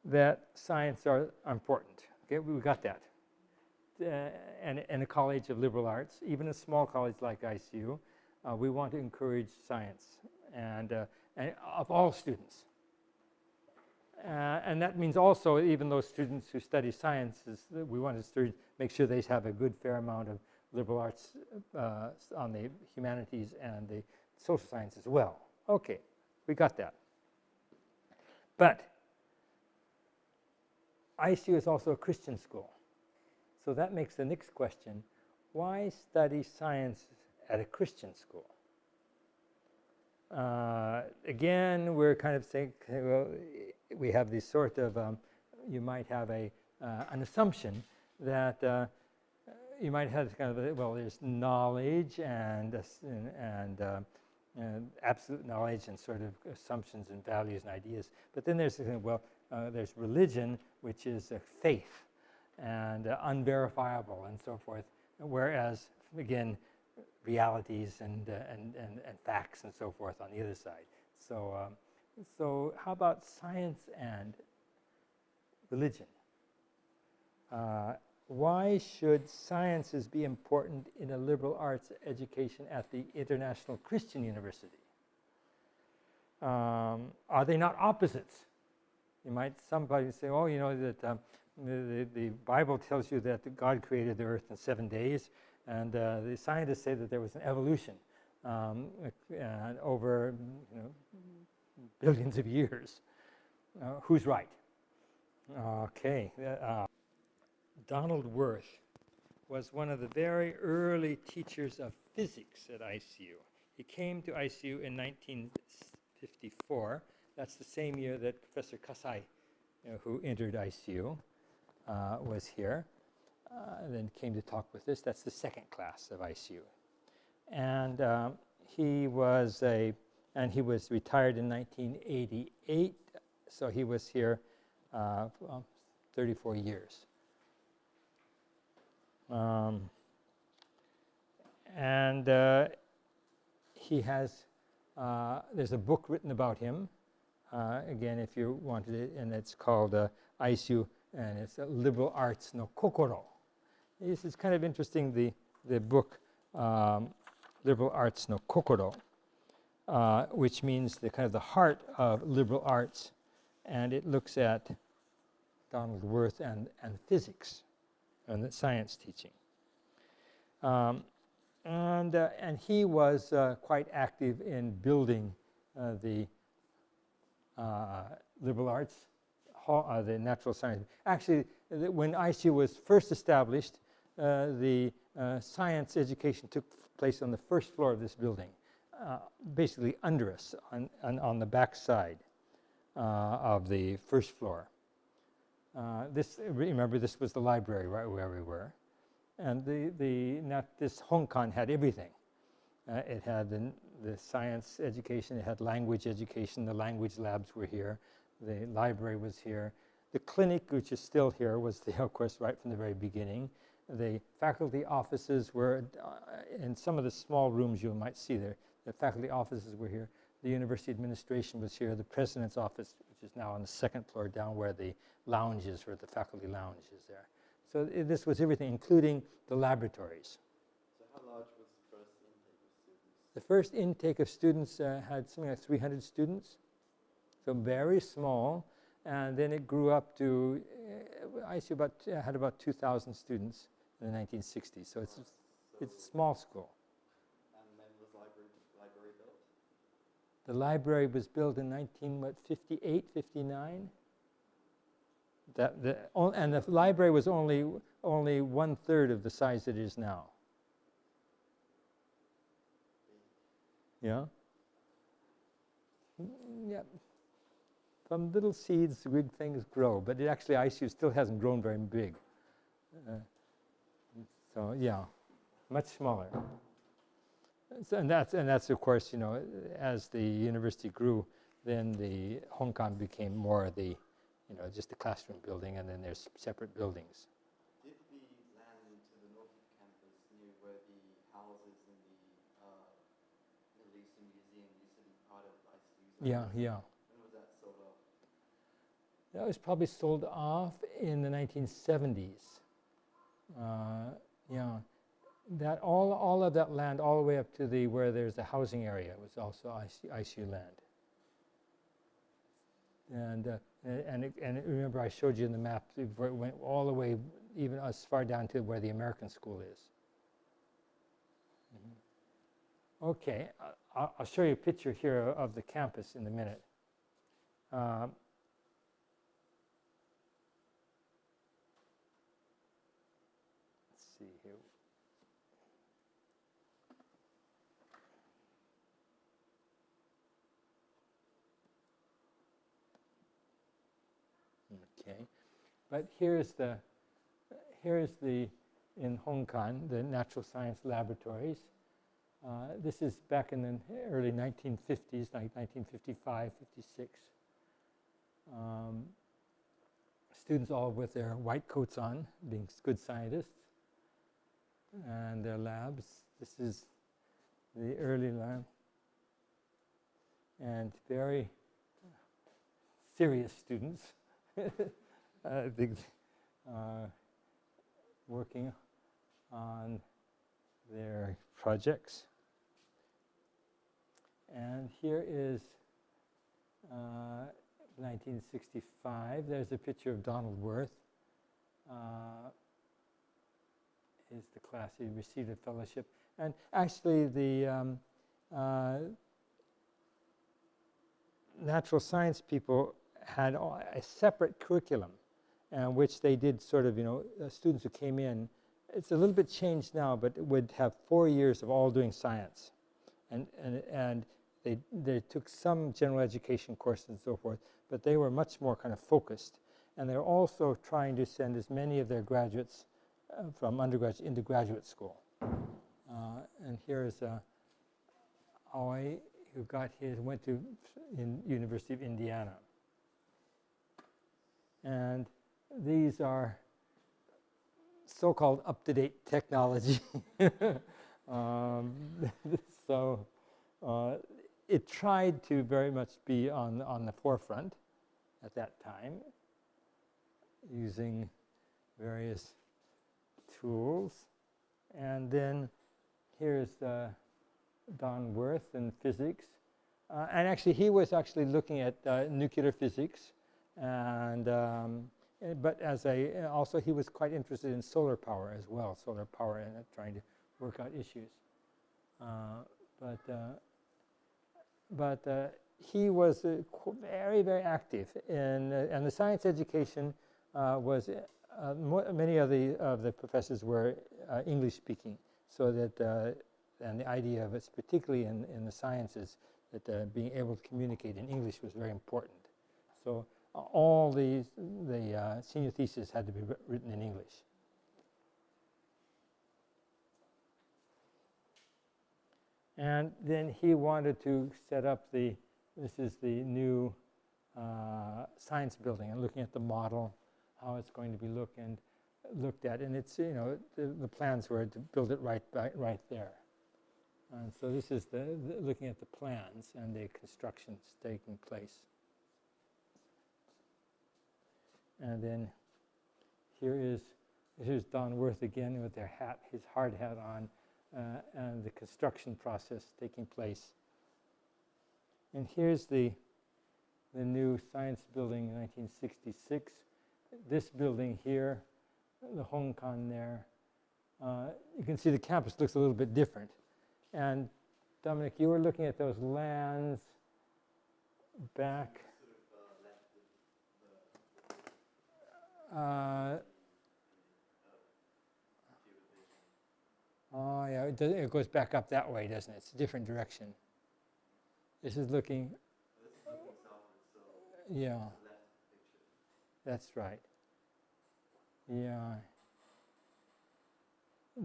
that science are important. Okay, we got that. And a college of liberal arts, even a small college like ICU, we want to encourage science and of all students. And that means also, even those students who study sciences, we want to make sure they have a good fair amount of liberal arts on the humanities and the social science as well. Okay, we got that. But ICU is also a Christian school. So that makes the next question, why study science at a Christian school? Again, we're kind of saying, well, we have this sort of, you might have an assumption that you might have kind of, well, there's knowledge and absolute knowledge and sort of assumptions and values and ideas. But then there's, well, there's religion, which is faith and unverifiable and so forth. Whereas, again, realities and facts and so forth on the other side. So, so how about science and religion? Why should sciences be important in a liberal arts education at the International Christian University? Are they not opposites? You might, somebody say, oh, you know, that the Bible tells you that God created the earth in 7 days, and the scientists say that there was an evolution over, you know, billions of years. Who's right? Okay. Donald Worth was one of the very early teachers of physics at ICU. He came to ICU in 1954. That's the same year that Professor Kasai, who entered ICU, was here. Then came to talk with us. That's the second class of ICU. And he was retired in 1988, so he was here 34 years. He has, there's a book written about him, again, if you wanted it, and it's called ICU, and it's Liberal Arts no Kokoro. This is kind of interesting, the book Liberal Arts no Kokoro, which means the kind of the heart of liberal arts, and it looks at Donald Worth and physics and the science teaching. And he was quite active in building the liberal arts, the natural science. Actually, when ICU was first established, the science education took place on the first floor of this building, basically under us, on the back side of the first floor. Remember, this was the library right where we were. And this Honkan had everything. It had the science education, it had language education, the language labs were here, the library was here. The clinic, which is still here, was there, of course, right from the very beginning. The faculty offices were, in some of the small rooms you might see there, the faculty offices were here. The university administration was here. The president's office, which is now on the second floor down where the lounges were, the faculty lounge is there. So this was everything, including the laboratories. So how large was the first intake of students? The first intake of students had something like 300 students, so very small. And then it grew up to, ICU had about 2,000 students in the 1960s. So it's a small school. And when was library built? The library was built in 1958, 59. And the library was only 1/3 of the size it is now. Yeah. Yeah. From little seeds, big things grow. But it actually, ICU still hasn't grown very big. So yeah, much smaller. So, and that's of course, you know, as the university grew, then the Honkan became more the, you know, just the classroom building, and then there's separate buildings. Did the land to the north of campus, near where the houses and the Middle Eastern Museum used to be part of ICU's land? Yeah. When was that sold off? That was probably sold off in the 1970s. Yeah, that all of that land, all the way up to where there's the housing area, was also ICU land. And And remember, I showed you in the map, it went all the way, even as far down to where the American school is. Okay, I'll show you a picture here of the campus in a minute. Let's see here. Okay, but here's the in Hong Kong, the natural science laboratories. This is back in the early 1950s, like 1955, 56. Students all with their white coats on, being good scientists, and their labs. This is the early lab, and very serious students. I think working on their projects. And here is 1965. There's a picture of Donald Worth. Is the class he received a fellowship. And actually the natural science people had a separate curriculum, which they did sort of, students who came in, it's a little bit changed now, but it would have 4 years of all doing science. And they took some general education courses and so forth, but they were much more kind of focused. And they're also trying to send as many of their graduates from undergraduate into graduate school. And here's Aoi, who went to University of Indiana. And these are so-called up-to-date technology. So it tried to very much be on the forefront at that time, using various tools. And then here's Don Worth in physics. And actually, he was actually looking at nuclear physics. And but also he was quite interested in solar power as well, solar power, and trying to work out issues. But he was very, very active and the science education was many of the professors were English speaking, so that and the idea of it, particularly in the sciences, that being able to communicate in English was very important. So all the senior thesis had to be written in English. And then he wanted to set up this is the new science building, and looking at the model, how it's going to be looked at. And it's, the plans were to build it right there. And so this is looking at the plans and the constructions taking place. And then here's Don Worth again with his hard hat on, and the construction process taking place. And here's the new science building in 1966. This building here, the Hong Kong there. You can see the campus looks a little bit different. And Dominic, you were looking at those lands back. Oh yeah, it goes back up that way, doesn't it? It's a different direction. This is looking. Yeah. That's right. Yeah.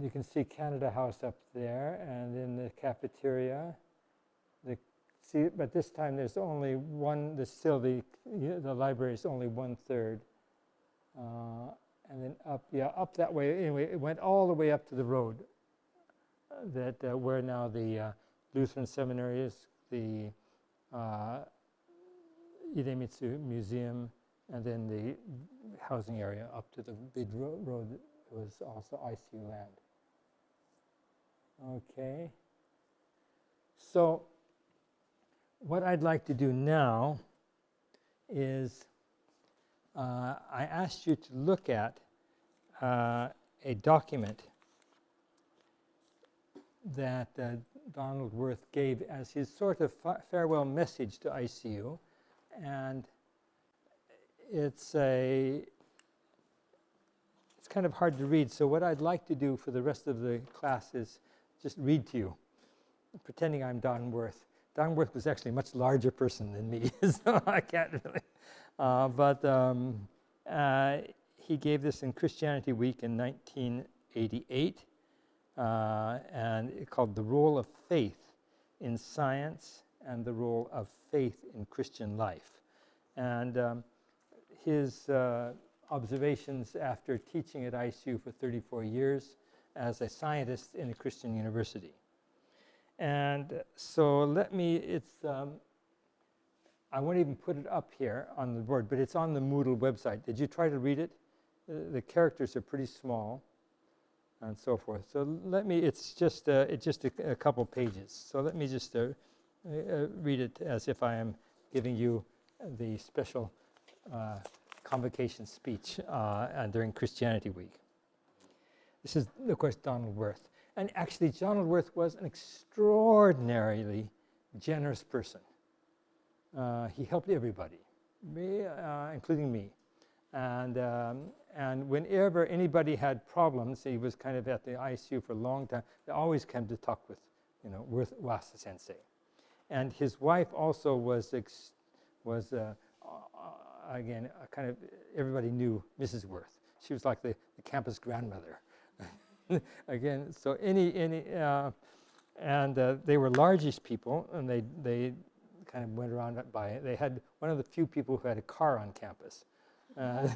You can see Canada House up there, and then the cafeteria. But this time there's only one. The library is only 1/3. And then up that way. Anyway, it went all the way up to the road. Where now the Lutheran Seminary is, the Idemitsu Museum, and then the housing area up to the big road was also ICU land. Okay. So what I'd like to do now is I asked you to look at a document that Donald Worth gave as his sort of farewell message to ICU, and it's kind of hard to read. So what I'd like to do for the rest of the class is just read to you, pretending I'm Don Worth. Don Worth was actually a much larger person than me, so I can't really. He gave this in Christianity Week in 1988, and it's called The Role of Faith in Science and the Role of Faith in Christian Life. And his observations after teaching at ICU for 34 years as a scientist in a Christian university. And so I won't even put it up here on the board, but it's on the Moodle website. Did you try to read it? The characters are pretty small and so forth. So it's just a couple pages. So let me just read it as if I am giving you the special convocation speech during Christianity Week. This is, of course, Donald Worth. And actually, Donald Worth was an extraordinarily generous person. He helped everybody, including me. And whenever anybody had problems, he was kind of at the ICU for a long time, they always came to talk with, Worth Wasa Sensei. And his wife also was again, kind of, everybody knew Mrs. Worth. She was like the campus grandmother. Again, so they were largish people, and they kind of went around by. They had one of the few people who had a car on campus, and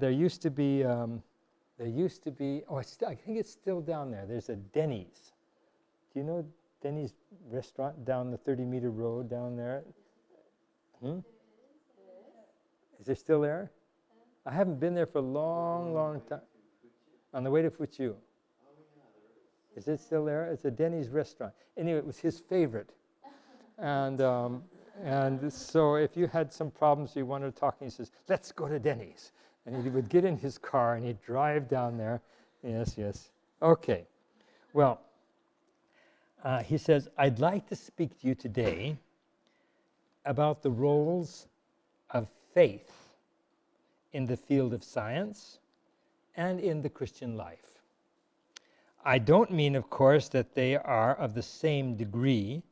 there used to be. Oh, I think it's still down there. There's a Denny's. Do you know Denny's restaurant down the 30-meter road down there? Is it still there? I haven't been there for a long time. On the way to Fuchu. Is it still there? It's a Denny's restaurant. Anyway, it was his favorite. And so if you had some problems, you wanted to talk, and he says, let's go to Denny's. And he would get in his car and he'd drive down there. Yes. Okay. Well, he says, I'd like to speak to you today about the roles of faith in the field of science and in the Christian life. I don't mean, of course, that they are of the same degree,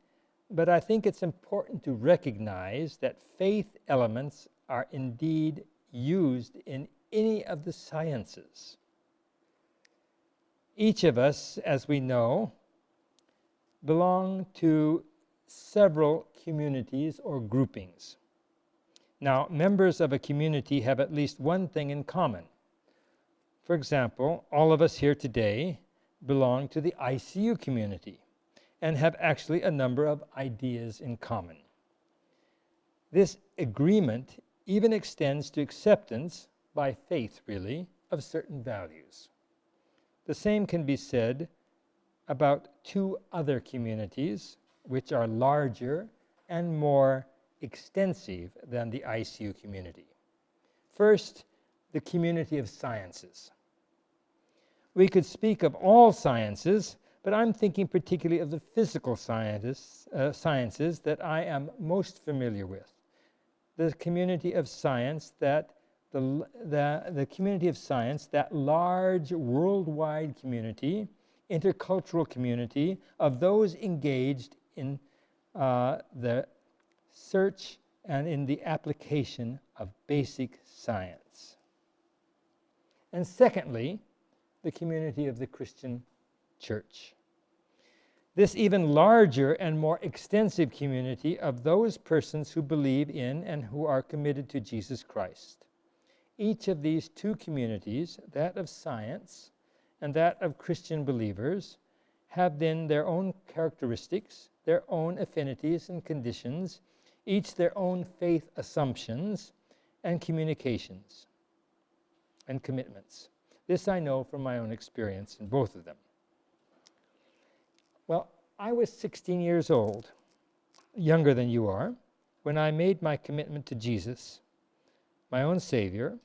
but I think it's important to recognize that faith elements are indeed used in any of the sciences. Each of us, as we know, belong to several communities or groupings. Now, members of a community have at least one thing in common. For example, all of us here today belong to the ICU community and have actually a number of ideas in common. This agreement even extends to acceptance, by faith really, of certain values. The same can be said about two other communities which are larger and more extensive than the ICU community. First, the community of sciences. We could speak of all sciences, but I'm thinking particularly of the physical sciences that I am most familiar with. The community of science that the community of science, that large worldwide community, intercultural community of those engaged in the search and in the application of basic science. And secondly, the community of the Christian church. This even larger and more extensive community of those persons who believe in and who are committed to Jesus Christ. Each of these two communities, that of science and that of Christian believers, have then their own characteristics, their own affinities and conditions, each their own faith assumptions and communications and commitments. This I know from my own experience in both of them. Well, I was 16 years old, younger than you are, when I made my commitment to Jesus, my own Savior,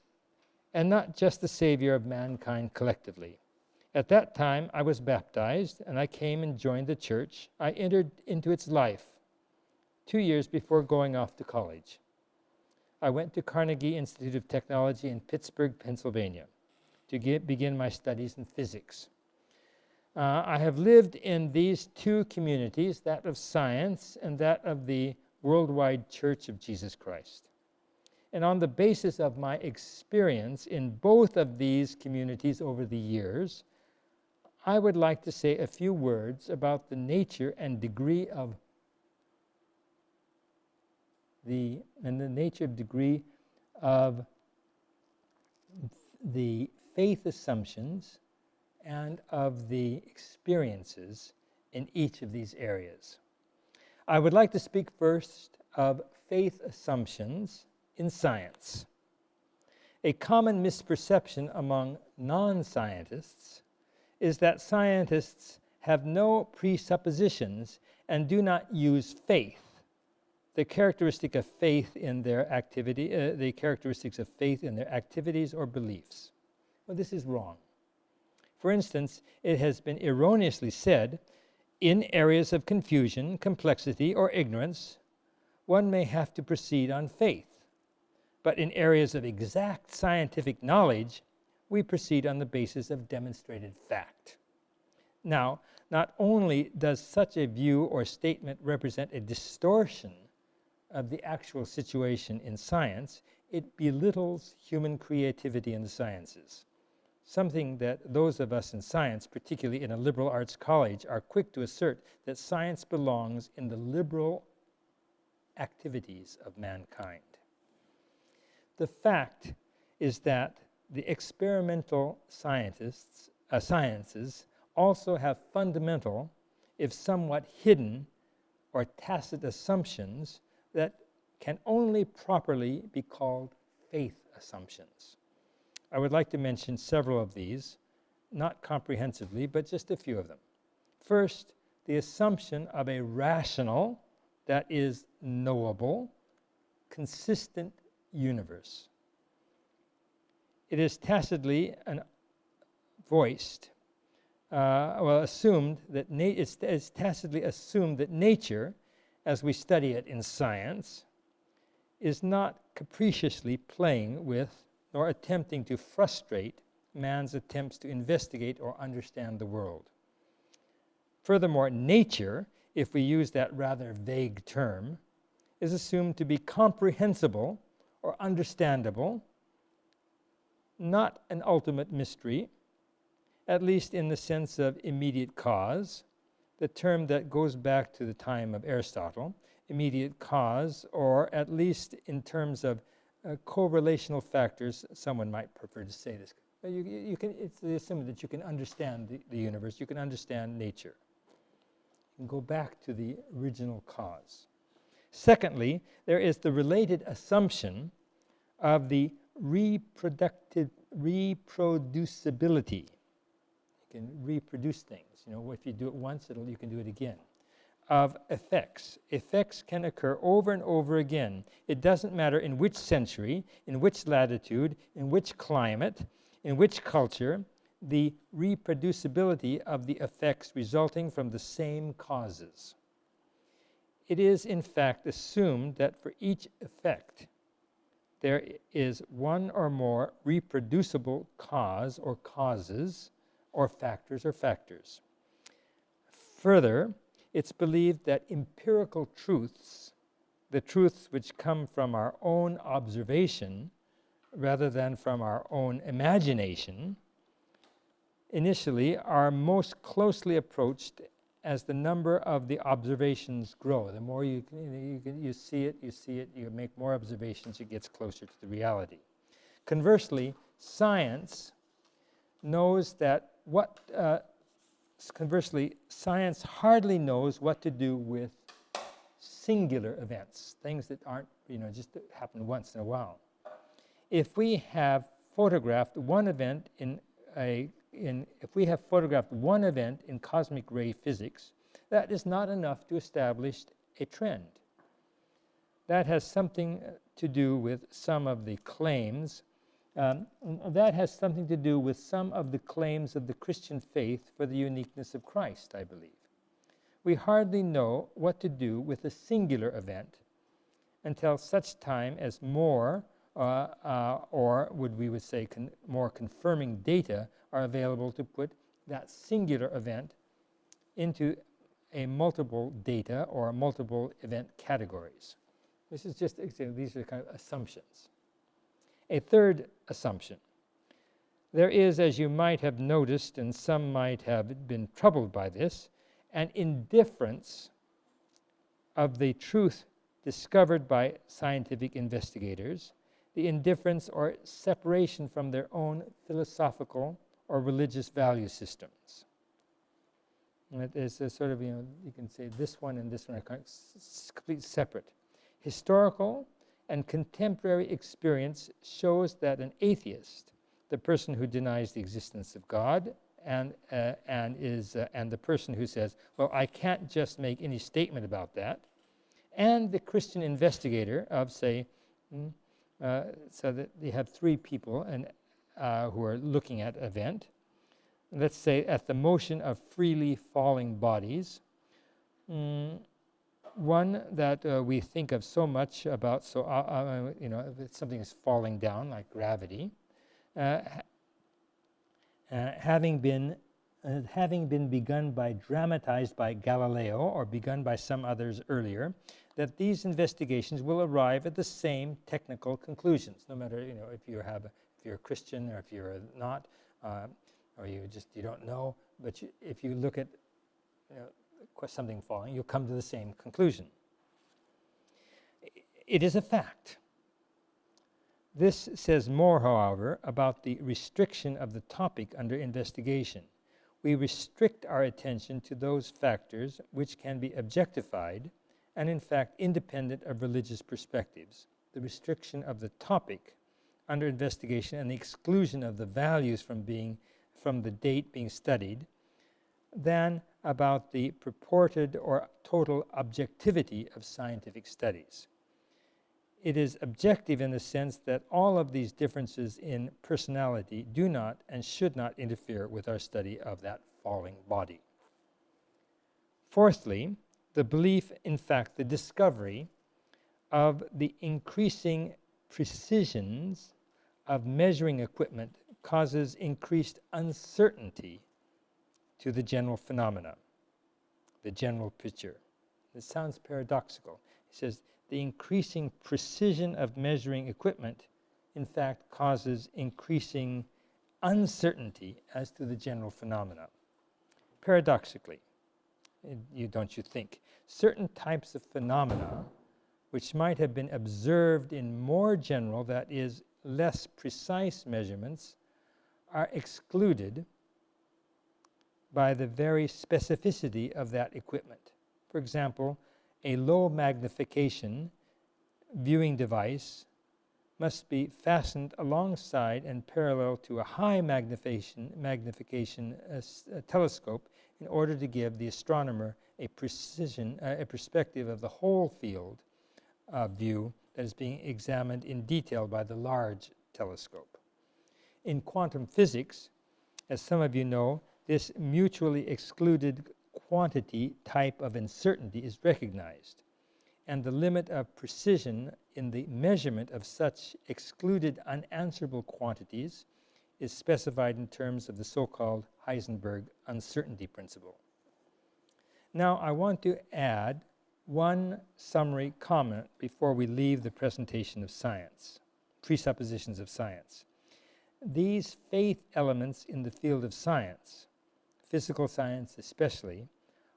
and not just the Savior of mankind collectively. At that time, I was baptized, and I came and joined the church. I entered into its life 2 years before going off to college. I went to Carnegie Institute of Technology in Pittsburgh, Pennsylvania, to begin my studies in physics. I have lived in these two communities, that of science and that of the Worldwide Church of Jesus Christ. And on the basis of my experience in both of these communities over the years, I would like to say a few words about the nature and degree of the faith assumptions and of the experiences in each of these areas. I would like to speak first of faith assumptions in science. A common misperception among non-scientists is that scientists have no presuppositions and do not use faith, the characteristic of faith in their activity, the characteristics of faith in their activities or beliefs. Well, this is wrong. For instance, it has been erroneously said, in areas of confusion, complexity, or ignorance, one may have to proceed on faith. But in areas of exact scientific knowledge, we proceed on the basis of demonstrated fact. Now, not only does such a view or statement represent a distortion of the actual situation in science, it belittles human creativity in the sciences, something that those of us in science, particularly in a liberal arts college, are quick to assert that science belongs in the liberal activities of mankind. The fact is that the experimental sciences also have fundamental, if somewhat hidden or tacit assumptions that can only properly be called faith assumptions. I would like to mention several of these, not comprehensively, but just a few of them. First, the assumption of a rational, that is knowable, consistent universe. It is tacitly assumed that it's tacitly assumed that nature, as we study it in science, is not capriciously playing with nor attempting to frustrate man's attempts to investigate or understand the world. Furthermore, nature, if we use that rather vague term, is assumed to be comprehensible or understandable, not an ultimate mystery, at least in the sense of immediate cause, the term that goes back to the time of Aristotle, immediate cause, or at least in terms of correlational factors. Someone might prefer to say this. It's the assumption that you can understand the universe, you can understand nature. You can go back to the original cause. Secondly, there is the related assumption of the reproducibility. You can reproduce things. You know, if you do it once, you can do it again. Of effects. Effects can occur over and over again. It doesn't matter in which century, in which latitude, in which climate, in which culture, the reproducibility of the effects resulting from the same causes. It is, in fact, assumed that for each effect, there is one or more reproducible cause or causes or factors. Further, it's believed that empirical truths, the truths which come from our own observation rather than from our own imagination, initially are most closely approached as the number of the observations grow. The more you see it, you make more observations, it gets closer to the reality. Conversely, science knows that science hardly knows what to do with singular events, things that aren't, just happen once in a while. If we have photographed one event in cosmic ray physics, that is not enough to establish a trend. that has something to do with some of the claims. That has something to do with some of the claims of the Christian faith for the uniqueness of Christ, I believe. We hardly know what to do with a singular event until such time as more, or we would say more confirming data are available to put that singular event into a multiple data or multiple event categories. This is just, these are kind of assumptions. A third assumption. There is, as you might have noticed, and some might have been troubled by this, an indifference of the truth discovered by scientific investigators, the indifference or separation from their own philosophical or religious value systems. And it is a sort of, you can say this one and this one are completely separate. Historical and contemporary experience shows that an atheist, the person who denies the existence of God, and the person who says, well, I can't just make any statement about that, and the Christian investigator of, say, so that you have three people who are looking at event. Let's say at the motion of freely falling bodies. One that we think of so much about, if something is falling down, like gravity, having been dramatized by Galileo or begun by some others earlier, that these investigations will arrive at the same technical conclusions, no matter if you're a Christian or if you're not, or you don't know. But if you look at something falling, you'll come to the same conclusion. It is a fact. This says more, however, about the restriction of the topic under investigation. We restrict our attention to those factors which can be objectified and in fact independent of religious perspectives. The restriction of the topic under investigation and the exclusion of the values from the date being studied, than about the purported or total objectivity of scientific studies. It is objective in the sense that all of these differences in personality do not and should not interfere with our study of that falling body. Fourthly, the belief, in fact, the discovery of the increasing precisions of measuring equipment causes increased uncertainty to the general phenomena, the general picture. It sounds paradoxical. It says the increasing precision of measuring equipment, in fact, causes increasing uncertainty as to the general phenomena. Paradoxically, don't you think? Certain types of phenomena which might have been observed in more general, that is, less precise measurements, are excluded by the very specificity of that equipment. For example, a low magnification viewing device must be fastened alongside and parallel to a high magnification telescope in order to give the astronomer a perspective of the whole field of view that is being examined in detail by the large telescope. In quantum physics, as some of you know, this mutually excluded quantity type of uncertainty is recognized, and the limit of precision in the measurement of such excluded unanswerable quantities is specified in terms of the so-called Heisenberg uncertainty principle. Now, I want to add one summary comment before we leave the presentation of science, presuppositions of science. These faith elements in the field of science, physical science especially,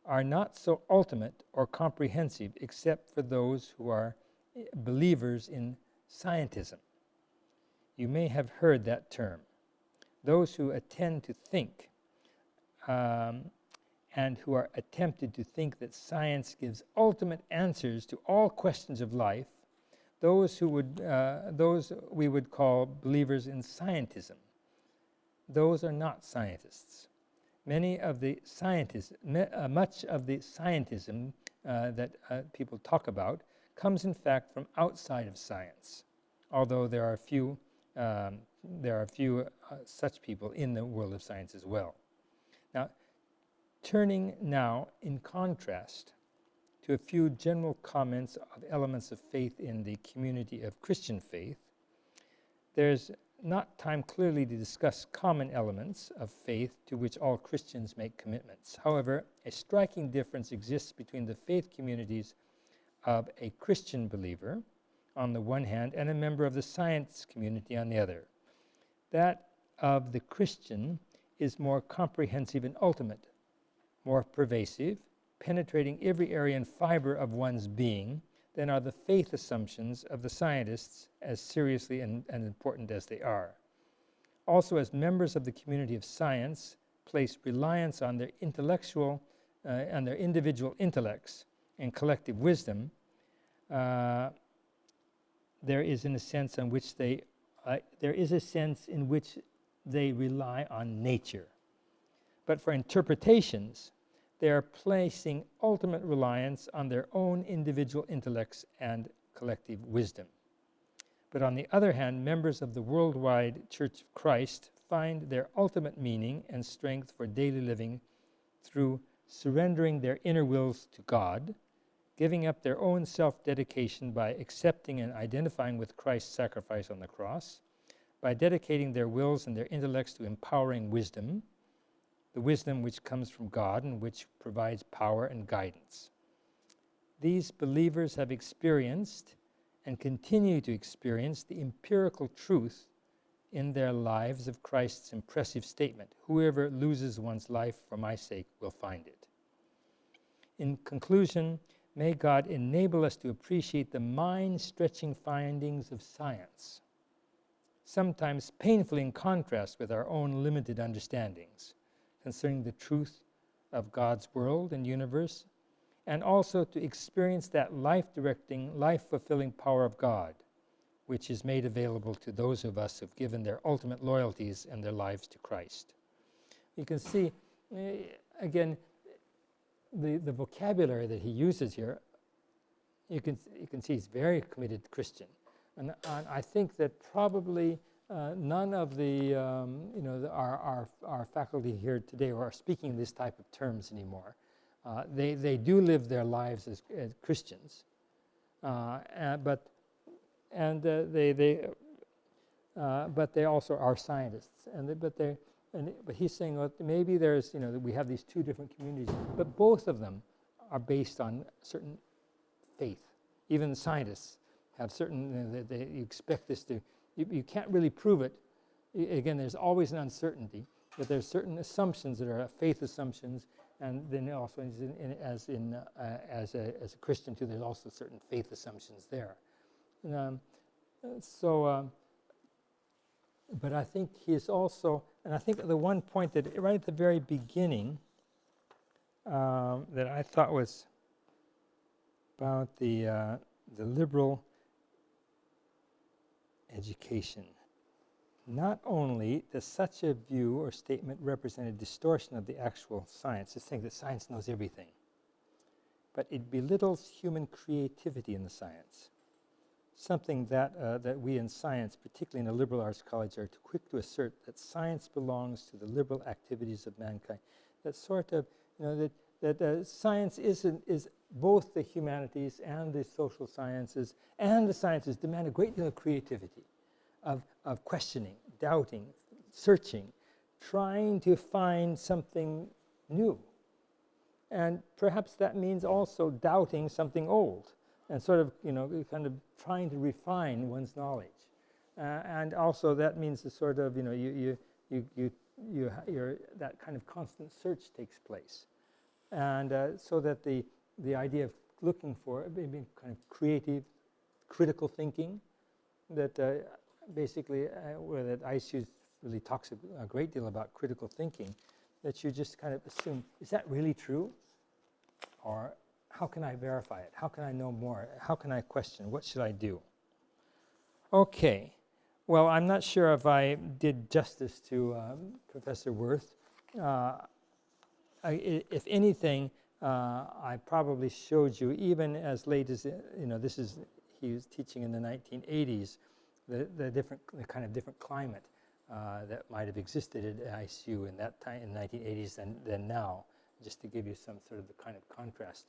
are not so ultimate or comprehensive except for those who are believers in scientism. You may have heard that term. Those who attend to think and who are attempted to think that science gives ultimate answers to all questions of life, those we would call believers in scientism. Those are not scientists. Much of the scientism that people talk about comes in fact from outside of science, although there are a few such people in the world of science as well. Now, turning now in contrast to a few general comments of elements of faith in the community of Christian faith, there's not time clearly to discuss common elements of faith to which all Christians make commitments. However, a striking difference exists between the faith communities of a Christian believer on the one hand and a member of the science community on the other. That of the Christian is more comprehensive and ultimate, more pervasive, penetrating every area and fiber of one's being than are the faith assumptions of the scientists, as seriously and important as they are. Also, as members of the community of science place reliance on their intellectual and their individual intellects and collective wisdom, there is a sense in which they rely on nature. But for interpretations, they are placing ultimate reliance on their own individual intellects and collective wisdom. But on the other hand, members of the worldwide Church of Christ find their ultimate meaning and strength for daily living through surrendering their inner wills to God, giving up their own self-dedication by accepting and identifying with Christ's sacrifice on the cross, by dedicating their wills and their intellects to empowering wisdom, the wisdom which comes from God and which provides power and guidance. These believers have experienced and continue to experience the empirical truth in their lives of Christ's impressive statement, "Whoever loses one's life for my sake will find it." In conclusion, may God enable us to appreciate the mind-stretching findings of science, sometimes painfully in contrast with our own limited understandings concerning the truth of God's world and universe, and also to experience that life-directing, life-fulfilling power of God, which is made available to those of us who've given their ultimate loyalties and their lives to Christ. You can see, again, the vocabulary that he uses here, you can see he's very committed Christian. And I think that probably none of the, our faculty here today are speaking this type of terms anymore. They do live their lives as Christians, but they also are scientists. But he's saying, well, maybe there's, we have these two different communities, but both of them are based on certain faith. Even scientists have certain, you expect this to, you can't really prove it. Again, there's always an uncertainty, but there's certain assumptions that are faith assumptions, and then also as a Christian too, there's also certain faith assumptions there. But I think he is also, and I think the one point that right at the very beginning that I thought was about the liberal education. Not only does such a view or statement represent a distortion of the actual science, it's saying that science knows everything, but it belittles human creativity in the science, something that we in science, particularly in a liberal arts college, are too quick to assert, that science belongs to the liberal activities of mankind. That sort of, that science is both the humanities and the social sciences, and the sciences demand a great deal of creativity, of questioning, doubting, searching, trying to find something new. And perhaps that means also doubting something old, and sort of, kind of trying to refine one's knowledge. And also that means the sort of, that kind of constant search takes place. And so that the idea of looking for maybe kind of creative, critical thinking, that basically, that ICU really talks a great deal about critical thinking, that you just kind of assume, is that really true? Or how can I verify it? How can I know more? How can I question? What should I do? Okay. Well, I'm not sure if I did justice to Professor Wirth. If anything, I probably showed you, even as late as, he was teaching in the 1980s, the kind of different climate that might have existed at ICU in that time, in the 1980s than now, just to give you some sort of the kind of contrast.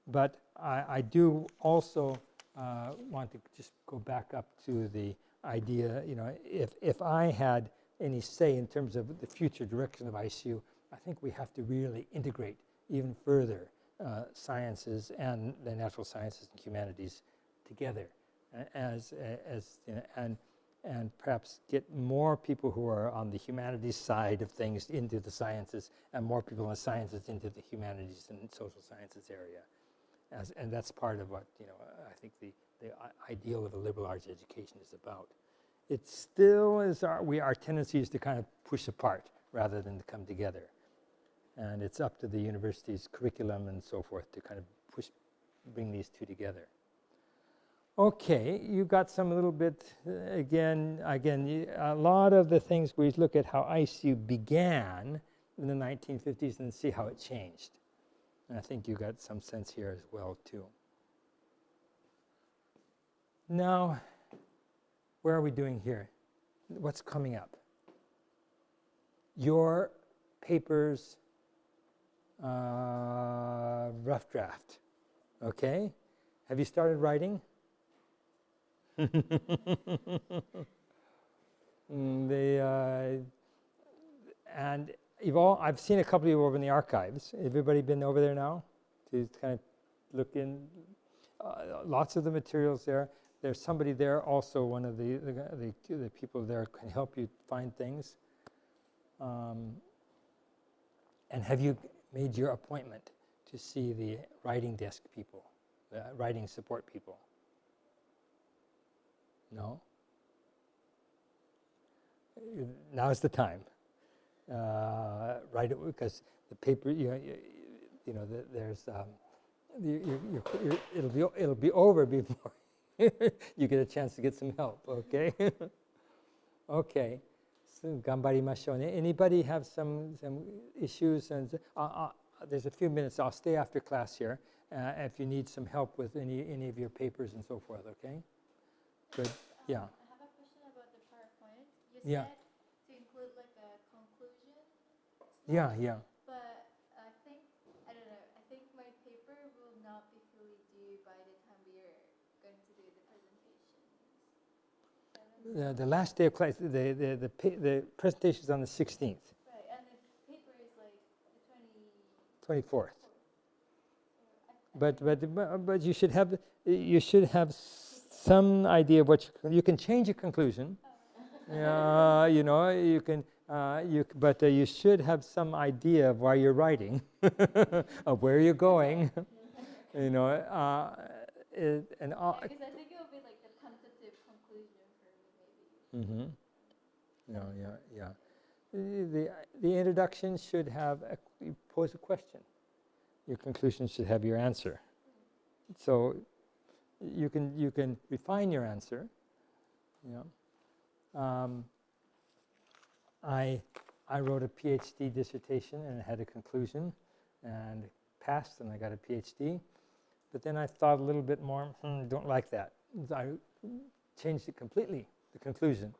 But I do also want to just go back up to the idea, if I had any say in terms of the future direction of ICU, I think we have to really integrate even further sciences and the natural sciences and humanities together, and perhaps get more people who are on the humanities side of things into the sciences, and more people in the sciences into the humanities and social sciences area. And that's part of what I think the ideal of a liberal arts education is about. It still is our tendency is to kind of push apart rather than to come together. And it's up to the university's curriculum and so forth to kind of bring these two together. Okay, you got some little bit, again, a lot of the things we look at how ICU began in the 1950s and see how it changed. And I think you got some sense here as well, too. Now, where are we doing here? What's coming up? Your paper's rough draft, okay? Have you started writing? And I've seen a couple of you over in the archives. Everybody been over there now to kind of look in? Lots of the materials there. There's somebody there also, one of the people there can help you find things. And have you made your appointment to see the writing desk people, the writing support people? No? Now's the time. Write it, because the paper, there's, it'll be over before you get a chance to get some help, okay? Okay, so ganbarimashou. Anybody have some issues? And there's a few minutes. I'll stay after class here if you need some help with any of your papers and so forth, okay? Good, yeah. I have a question about the PowerPoint. You Yeah. said to include like a conclusion slide. Yeah. But I think my paper will not be fully due by the time we are going to do the presentation. The last day of class, the presentation is on the 16th. Right, and the paper is like the 24th. But you should have some idea of what you can change your conclusion. You can. But you should have some idea of why you're writing, of where you're going. because I think it will be like the tentative conclusion for me, maybe. Yeah. The introduction should have you pose a question. Your conclusion should have your answer. So you can refine your answer. I wrote a PhD dissertation and had a conclusion and passed, and I got a PhD. But then I thought a little bit more, don't like that. I changed it completely, the conclusion.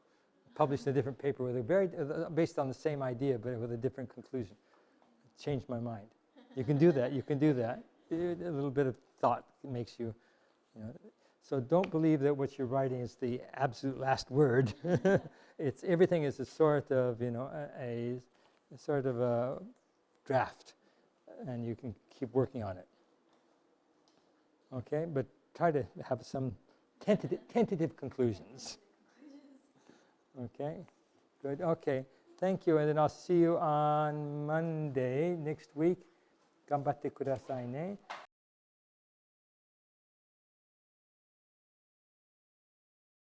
Published a different paper with based on the same idea, but with a different conclusion. It changed my mind. You can do that. A little bit of thought makes you, So don't believe that what you're writing is the absolute last word. Everything is a sort of, a sort of a draft, and you can keep working on it. Okay, but try to have some tentative conclusions. Okay, good. Okay, thank you, and then I'll see you on Monday next week. Ganbatte kudasai ne.